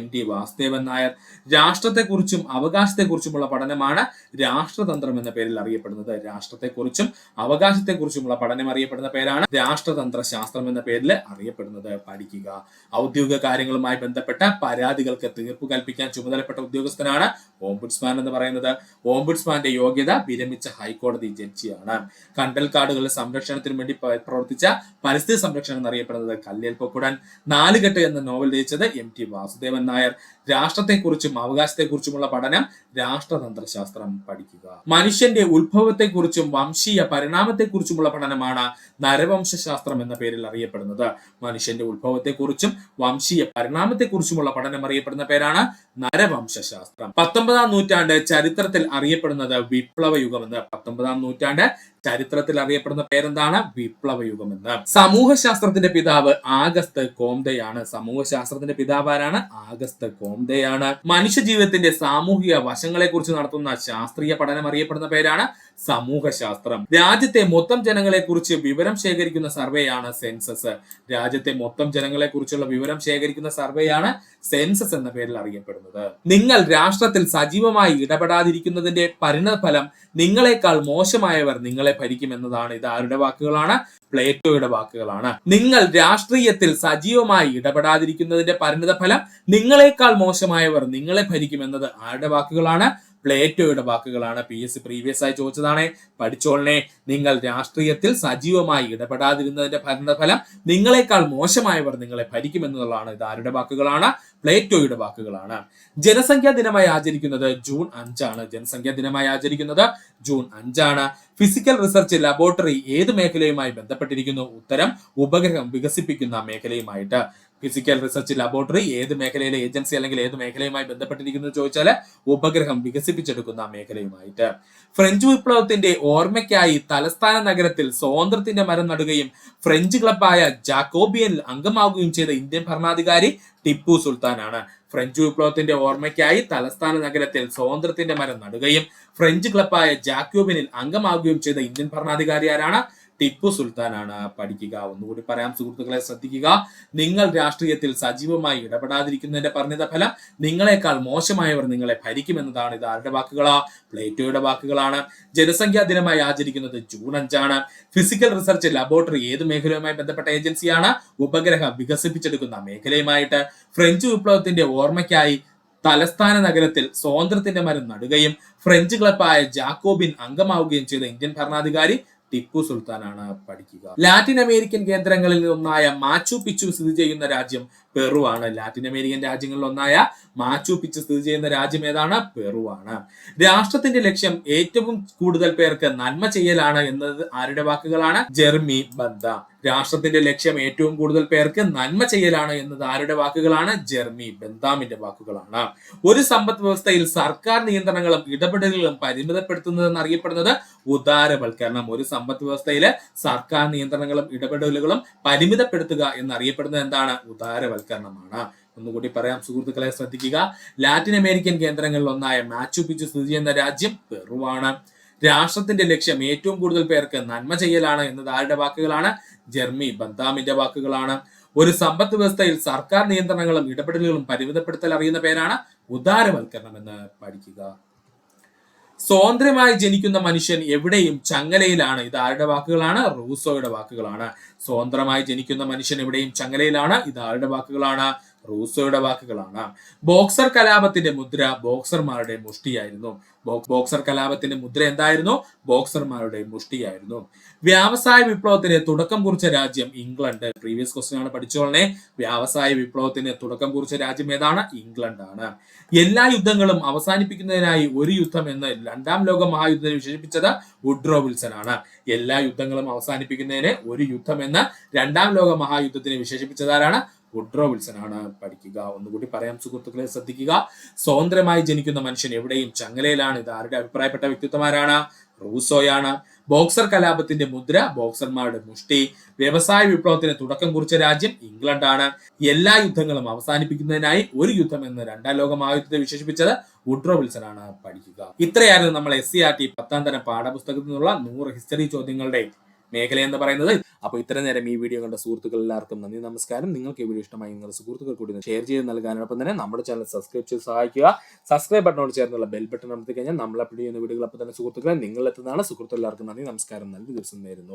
MT വാസുദേവൻ നായർ. രാഷ്ട്രത്തെക്കുറിച്ചും അവകാശത്തെക്കുറിച്ചുമുള്ള പഠനമാണ് രാഷ്ട്രതന്ത്രം എന്ന പേരിൽ അറിയപ്പെടുന്നത്. രാഷ്ട്രത്തെക്കുറിച്ചും അവകാശത്തെക്കുറിച്ചുമുള്ള പഠനം അറിയപ്പെടുന്ന പേരാണ് രാഷ്ട്രതന്ത്ര ശാസ്ത്രം എന്ന പേരിൽ അറിയപ്പെടുന്നത്. പഠിക്കുക. ഔദ്യോഗിക കാര്യങ്ങളുമായി ബന്ധപ്പെട്ട പരാതികൾക്ക് തീർപ്പ് കൽപ്പിക്കാൻ ചുമതലപ്പെട്ട ഉദ്യോഗസ്ഥനാണ് ഓംബുഡ്സ്മാൻ എന്ന് പറയുന്നത്. ഓംബുഡ്സ്മാന്റെ യോഗ്യത വിരമിച്ച ഹൈക്കോടതി ജഡ്ജിയാണ്. കണ്ടൽക്കാടുകളുടെ സംരക്ഷണത്തിന് വേണ്ടി പ്രവർത്തിച്ച പരിസ്ഥിതി സംരക്ഷണം എന്നറിയപ്പെടുന്നത് കല്ലേൽ പൊക്കുടൻ. നാലുകെട്ട് എന്ന നോവൽ രചിച്ചത് MT വാസുദേവൻ കുഞ്ഞിരാമൻ നായർ. രാഷ്ട്രത്തെക്കുറിച്ചും അവകാശത്തെക്കുറിച്ചുമുള്ള പഠനം രാഷ്ട്രതന്ത്രശാസ്ത്രം പഠിക്കുക. മനുഷ്യന്റെ ഉത്ഭവത്തെക്കുറിച്ചും വംശീയ പരിണാമത്തെക്കുറിച്ചുമുള്ള പഠനമാണ് നരവംശശാസ്ത്രം എന്ന പേരിൽ അറിയപ്പെടുന്നത്. മനുഷ്യന്റെ ഉത്ഭവത്തെക്കുറിച്ചും വംശീയ പരിണാമത്തെക്കുറിച്ചുമുള്ള പഠനം അറിയപ്പെടുന്ന പേരാണ് നരവംശശാസ്ത്രം. 19-ാം നൂറ്റാണ്ട് ചരിത്രത്തിൽ അറിയപ്പെടുന്നത് വിപ്ലവ യുഗമെന്ന്. 19-ാം നൂറ്റാണ്ട് ചരിത്രത്തിൽ അറിയപ്പെടുന്ന പേരെന്താണ്? വിപ്ലവ യുഗമെന്ന്. സമൂഹശാസ്ത്രത്തിന്റെ പിതാവ് ആഗസ്ത് കോംതെയാണ്. സമൂഹശാസ്ത്രത്തിന്റെ പിതാവ് ആരാണ്? ആഗസ്ത് കോംതെയാണ്. മനുഷ്യ ജീവിതത്തിന്റെ സാമൂഹിക വശങ്ങളെ കുറിച്ച് നടത്തുന്ന ശാസ്ത്രീയ പഠനം അറിയപ്പെടുന്ന പേരാണ് സമൂഹശാസ്ത്രം. രാജ്യത്തെ മൊത്തം ജനങ്ങളെ കുറിച്ച് വിവരം ശേഖരിക്കുന്ന സർവേയാണ് സെൻസസ്. രാജ്യത്തെ മൊത്തം ജനങ്ങളെ കുറിച്ചുള്ള വിവരം ശേഖരിക്കുന്ന സർവേയാണ് സെൻസസ് എന്ന പേരിൽ അറിയപ്പെടുന്നത്. നിങ്ങൾ രാഷ്ട്രത്തിൽ സജീവമായി ഇടപെടാതിരിക്കുന്നതിന്റെ പരിണതഫലം നിങ്ങളെക്കാൾ മോശമായവർ നിങ്ങളെ ഭരിക്കുമെന്നതാണ്. ഇത് ആരുടെ വാക്കുകളാണ്? പ്ലേറ്റോയുടെ വാക്കുകളാണ്. നിങ്ങൾ രാഷ്ട്രീയത്തിൽ സജീവമായി ഇടപെടാതിരിക്കുന്നതിന്റെ പരിണതഫലം നിങ്ങളെക്കാൾ മോശമായവർ നിങ്ങളെ ഭരിക്കുമെന്നത് ആരുടെ വാക്കുകളാണ്? പ്ലേറ്റോയുടെ വാക്കുകളാണ്. PSC പ്രീവിയസ് ആയി ചോദിച്ചതാണ്, പഠിച്ചോളനെ. നിങ്ങൾ രാഷ്ട്രീയത്തിൽ സജീവമായി ഇടപെടാതിരുന്നതിന്റെ പരിണതഫലം നിങ്ങളെക്കാൾ മോശമായവർ നിങ്ങളെ ഭരിക്കുമെന്നുള്ളതാണ്. ഇത് ആരുടെ വാക്കുകളാണ്? പ്ലേറ്റോയുടെ വാക്കുകളാണ്. ജനസംഖ്യാ ദിനമായി ആചരിക്കുന്നത് ജൂൺ 5 ആണ്. ജനസംഖ്യാ ദിനമായി ആചരിക്കുന്നത് ജൂൺ 5 ആണ്. ഫിസിക്കൽ റിസർച്ച് ലബോറട്ടറി ഏത് മേഖലയുമായി ബന്ധപ്പെട്ടിരിക്കുന്നു? ഉത്തരം ഉപഗ്രഹം വികസിപ്പിക്കുന്ന മേഖലയുമായിട്ട്. ഫിസിക്കൽ റിസർച്ച് ലബോറട്ടറി ഏത് മേഖലയിലെ ഏജൻസി അല്ലെങ്കിൽ ഏത് മേഖലയുമായി ബന്ധപ്പെട്ടിരിക്കുന്നു ചോദിച്ചാൽ ഉപഗ്രഹം വികസിപ്പിച്ചെടുക്കുന്ന മേഖലയുമായിട്ട്. ഫ്രഞ്ച് വിപ്ലവത്തിന്റെ ഓർമ്മയ്ക്കായി തലസ്ഥാന നഗരത്തിൽ സ്വാതന്ത്ര്യത്തിന്റെ മരം നടുകയും ഫ്രഞ്ച് ക്ലബായ ജാക്കോബിയനിൽ അംഗമാവുകയും ചെയ്ത ഇന്ത്യൻ ഭരണാധികാരി ടിപ്പു സുൽത്താനാണ്. ഫ്രഞ്ച് വിപ്ലവത്തിന്റെ ഓർമ്മയ്ക്കായി തലസ്ഥാന നഗരത്തിൽ സ്വാതന്ത്ര്യത്തിന്റെ മരം നടുകയും ഫ്രഞ്ച് ക്ലബായ ജാക്കോബിയനിൽ അംഗമാവുകയും ചെയ്ത ഇന്ത്യൻ ഭരണാധികാരി ആരാണ്? ടിപ്പു സുൽത്താനാണ്. പഠിക്കുക. ഒന്നുകൂടി പറയാം സുഹൃത്തുക്കളെ, ശ്രദ്ധിക്കുക. നിങ്ങൾ രാഷ്ട്രീയത്തിൽ സജീവമായി ഇടപെടാതിരിക്കുന്നതിന്റെ പരിണിതഫലം നിങ്ങളെക്കാൾ മോശമായവർ നിങ്ങളെ ഭരിക്കുമെന്നതാണ്. ഇത് ആരുടെ വാക്കുകളാ? പ്ലേറ്റോയുടെ വാക്കുകളാണ്. ജനസംഖ്യാ ദിനമായി ആചരിക്കുന്നത് ജൂൺ 5 ആണ്. ഫിസിക്കൽ റിസർച്ച് ലബോറട്ടറി ഏത് മേഖലയുമായി ബന്ധപ്പെട്ട ഏജൻസിയാണ്? ഉപഗ്രഹം വികസിപ്പിച്ചെടുക്കുന്ന മേഖലയുമായിട്ട്. ഫ്രഞ്ച് വിപ്ലവത്തിന്റെ ഓർമ്മയ്ക്കായി തലസ്ഥാന നഗരത്തിൽ സ്വാതന്ത്ര്യത്തിന്റെ മരം നടുകയും ഫ്രഞ്ച് ക്ലബായ ജാക്കോബിൻ അംഗമാവുകയും ചെയ്ത ഇന്ത്യൻ ഭരണാധികാരി ടിപ്പു സുൽത്താനാണ്. പഠിക്കുക. ലാറ്റിൻ അമേരിക്കൻ കേന്ദ്രങ്ങളിൽ ഒന്നായ മാച്ചു പിച്ചു സ്ഥിതി ചെയ്യുന്ന രാജ്യം പെറു ആണ്. ലാറ്റിൻ അമേരിക്കൻ രാജ്യങ്ങളിൽ ഒന്നായ മാച്ചു പിച്ചു സ്ഥിതി ചെയ്യുന്ന രാജ്യം ഏതാണ്? പെറു ആണ്. രാഷ്ട്രത്തിന്റെ ലക്ഷ്യം ഏറ്റവും കൂടുതൽ പേർക്ക് നന്മ ചെയ്യലാണ് എന്നത് ആരുടെ വാക്കുകളാണ്? ജെർമി ബന്ത. രാഷ്ട്രത്തിന്റെ ലക്ഷ്യം ഏറ്റവും കൂടുതൽ പേർക്ക് നന്മ ചെയ്യലാണ് എന്നത് ആരുടെ വാക്കുകളാണ്? ജെർമി ബന്താമിന്റെ വാക്കുകളാണ്. ഒരു സമ്പദ് വ്യവസ്ഥയിൽ സർക്കാർ നിയന്ത്രണങ്ങളും ഇടപെടലുകളും പരിമിതപ്പെടുത്തുന്നതെന്ന് അറിയപ്പെടുന്നത് ഉദാരവൽക്കരണം. ഒരു സമ്പദ് വ്യവസ്ഥയിലെ സർക്കാർ നിയന്ത്രണങ്ങളും ഇടപെടലുകളും പരിമിതപ്പെടുത്തുക എന്നറിയപ്പെടുന്നത് എന്താണ്? ഉദാരവൽക്കരണമാണ്. ഒന്നുകൂടി പറയാം സുഹൃത്തുക്കളെ, ശ്രദ്ധിക്കുക. ലാറ്റിൻ അമേരിക്കൻ കേന്ദ്രങ്ങളിൽ ഒന്നായ മാച്ചു പിച്ചു സ്ഥിതി ചെയ്യുന്ന രാജ്യം പെറു ആണ്. രാഷ്ട്രത്തിന്റെ ലക്ഷ്യം ഏറ്റവും കൂടുതൽ പേർക്ക് നന്മ ചെയ്യലാണ് എന്നത് ആരുടെ വാക്കുകളാണ്? ജെർമി ബന്താമിന്റെ വാക്കുകളാണ്. ഒരു സമ്പദ് വ്യവസ്ഥയിൽ സർക്കാർ നിയന്ത്രണങ്ങളും ഇടപെടലുകളും പരിമിതപ്പെടുത്തൽ അറിയുന്ന പേരാണ് ഉദാരവൽക്കരണം എന്ന് പഠിക്കുക. സ്വതന്ത്രമായി ജനിക്കുന്ന മനുഷ്യൻ എവിടെയും ചങ്ങലയിലാണ്. ഇത് ആരുടെ വാക്കുകളാണ്? റൂസോയുടെ വാക്കുകളാണ്. സ്വതന്ത്രമായി ജനിക്കുന്ന മനുഷ്യൻ എവിടെയും ചങ്ങലയിലാണ്. ഇത് ആരുടെ വാക്കുകളാണ്? റൂസോയുടെ വാക്കുകളാണ്. ബോക്സർ കലാപത്തിന്റെ മുദ്ര ബോക്സർമാരുടെ മുഷ്ടിയായിരുന്നു. ബോക്സർ കലാപത്തിന്റെ മുദ്ര എന്തായിരുന്നു? ബോക്സർമാരുടെ മുഷ്ടിയായിരുന്നു. വ്യാവസായ വിപ്ലവത്തിന് തുടക്കം കുറിച്ച രാജ്യം ഇംഗ്ലണ്ട്. പ്രീവിയസ് ക്വസ്റ്റ്യൻ ആണ്, പഠിച്ചോളനെ. വ്യാവസായ വിപ്ലവത്തിന് തുടക്കം കുറിച്ച രാജ്യം ഏതാണ്? ഇംഗ്ലണ്ട് ആണ്. എല്ലാ യുദ്ധങ്ങളും അവസാനിപ്പിക്കുന്നതിനായി ഒരു യുദ്ധം എന്ന് 2ാം ലോക മഹായുദ്ധത്തെ വിശേഷിപ്പിച്ചത് വുഡ്രോ വിൽസൺ ആണ്. എല്ലാ യുദ്ധങ്ങളും അവസാനിപ്പിക്കുന്നതിന് ഒരു യുദ്ധം എന്ന് 2ാം ലോക മഹായുദ്ധത്തിനെ വിശേഷിപ്പിച്ചതാരാണ്? വുഡ്രോ വിൽസൺ ആണ്. പഠിക്കുക. ഒന്നുകൂടി പറയാം സുഹൃത്തുക്കളെ, ശ്രദ്ധിക്കുക. സ്വതന്ത്രമായി ജനിക്കുന്ന മനുഷ്യൻ എവിടെയും ചങ്ങലയിലാണ്. ഇത് ആരുടെ അഭിപ്രായപ്പെട്ട വ്യക്തിത്വമാരാണ്? റൂസോയാണ്. ബോക്സർ കലാപത്തിന്റെ മുദ്ര ബോക്സർമാരുടെ മുഷ്ടി. വ്യവസായ വിപ്ലവത്തിന് തുടക്കം കുറിച്ച രാജ്യം ഇംഗ്ലണ്ടാണ്. എല്ലാ യുദ്ധങ്ങളും അവസാനിപ്പിക്കുന്നതിനായി ഒരു യുദ്ധം എന്ന് 2ാം ലോക മഹായുദ്ധത്തെ വിശേഷിപ്പിച്ചത് വുഡ്രോ വിൽസൺ ആണ്. പഠിക്കുക. ഇത്രയായിരുന്നു നമ്മൾ SCERT 10ാം തരം പാഠപുസ്തകത്തിൽ നിന്നുള്ള 100 ഹിസ്റ്ററി ചോദ്യങ്ങളുടെ മേഖല എന്ന് പറയുന്നത്. അപ്പോൾ ഇത്ര നേരം ഈ വീഡിയോ കണ്ട സുഹൃത്തുക്കൾ എല്ലാവർക്കും നന്ദി, നമസ്കാരം. നിങ്ങൾക്ക് ഈ വീഡിയോ ഇഷ്ടമായി നിങ്ങളുടെ സുഹൃത്തുക്കൾ കൂടി ഷെയർ ചെയ്ത് നൽകാനൊപ്പം തന്നെ നമ്മുടെ ചാനൽ സബ്സ്ക്രൈബ് ചെയ്ത് സഹായിക്കുക. സബ്സ്ക്രൈബ് ബട്ടണോട് ചേർന്നുള്ള ബെൽ ബട്ടൺ അമർത്തി കഴിഞ്ഞാൽ നമ്മൾ അപ്ലോഡ് ചെയ്യുന്ന വീഡിയോകൾ അപ്പോൾ തന്നെ സുഹൃത്തുക്കളെ നിങ്ങളിലെത്തുന്നതാണ്. സുഹൃത്തുക്കൾ എല്ലാവർക്കും നന്ദി, നമസ്കാരം. നല്ലൊരു ദിവസം നേരുന്നു.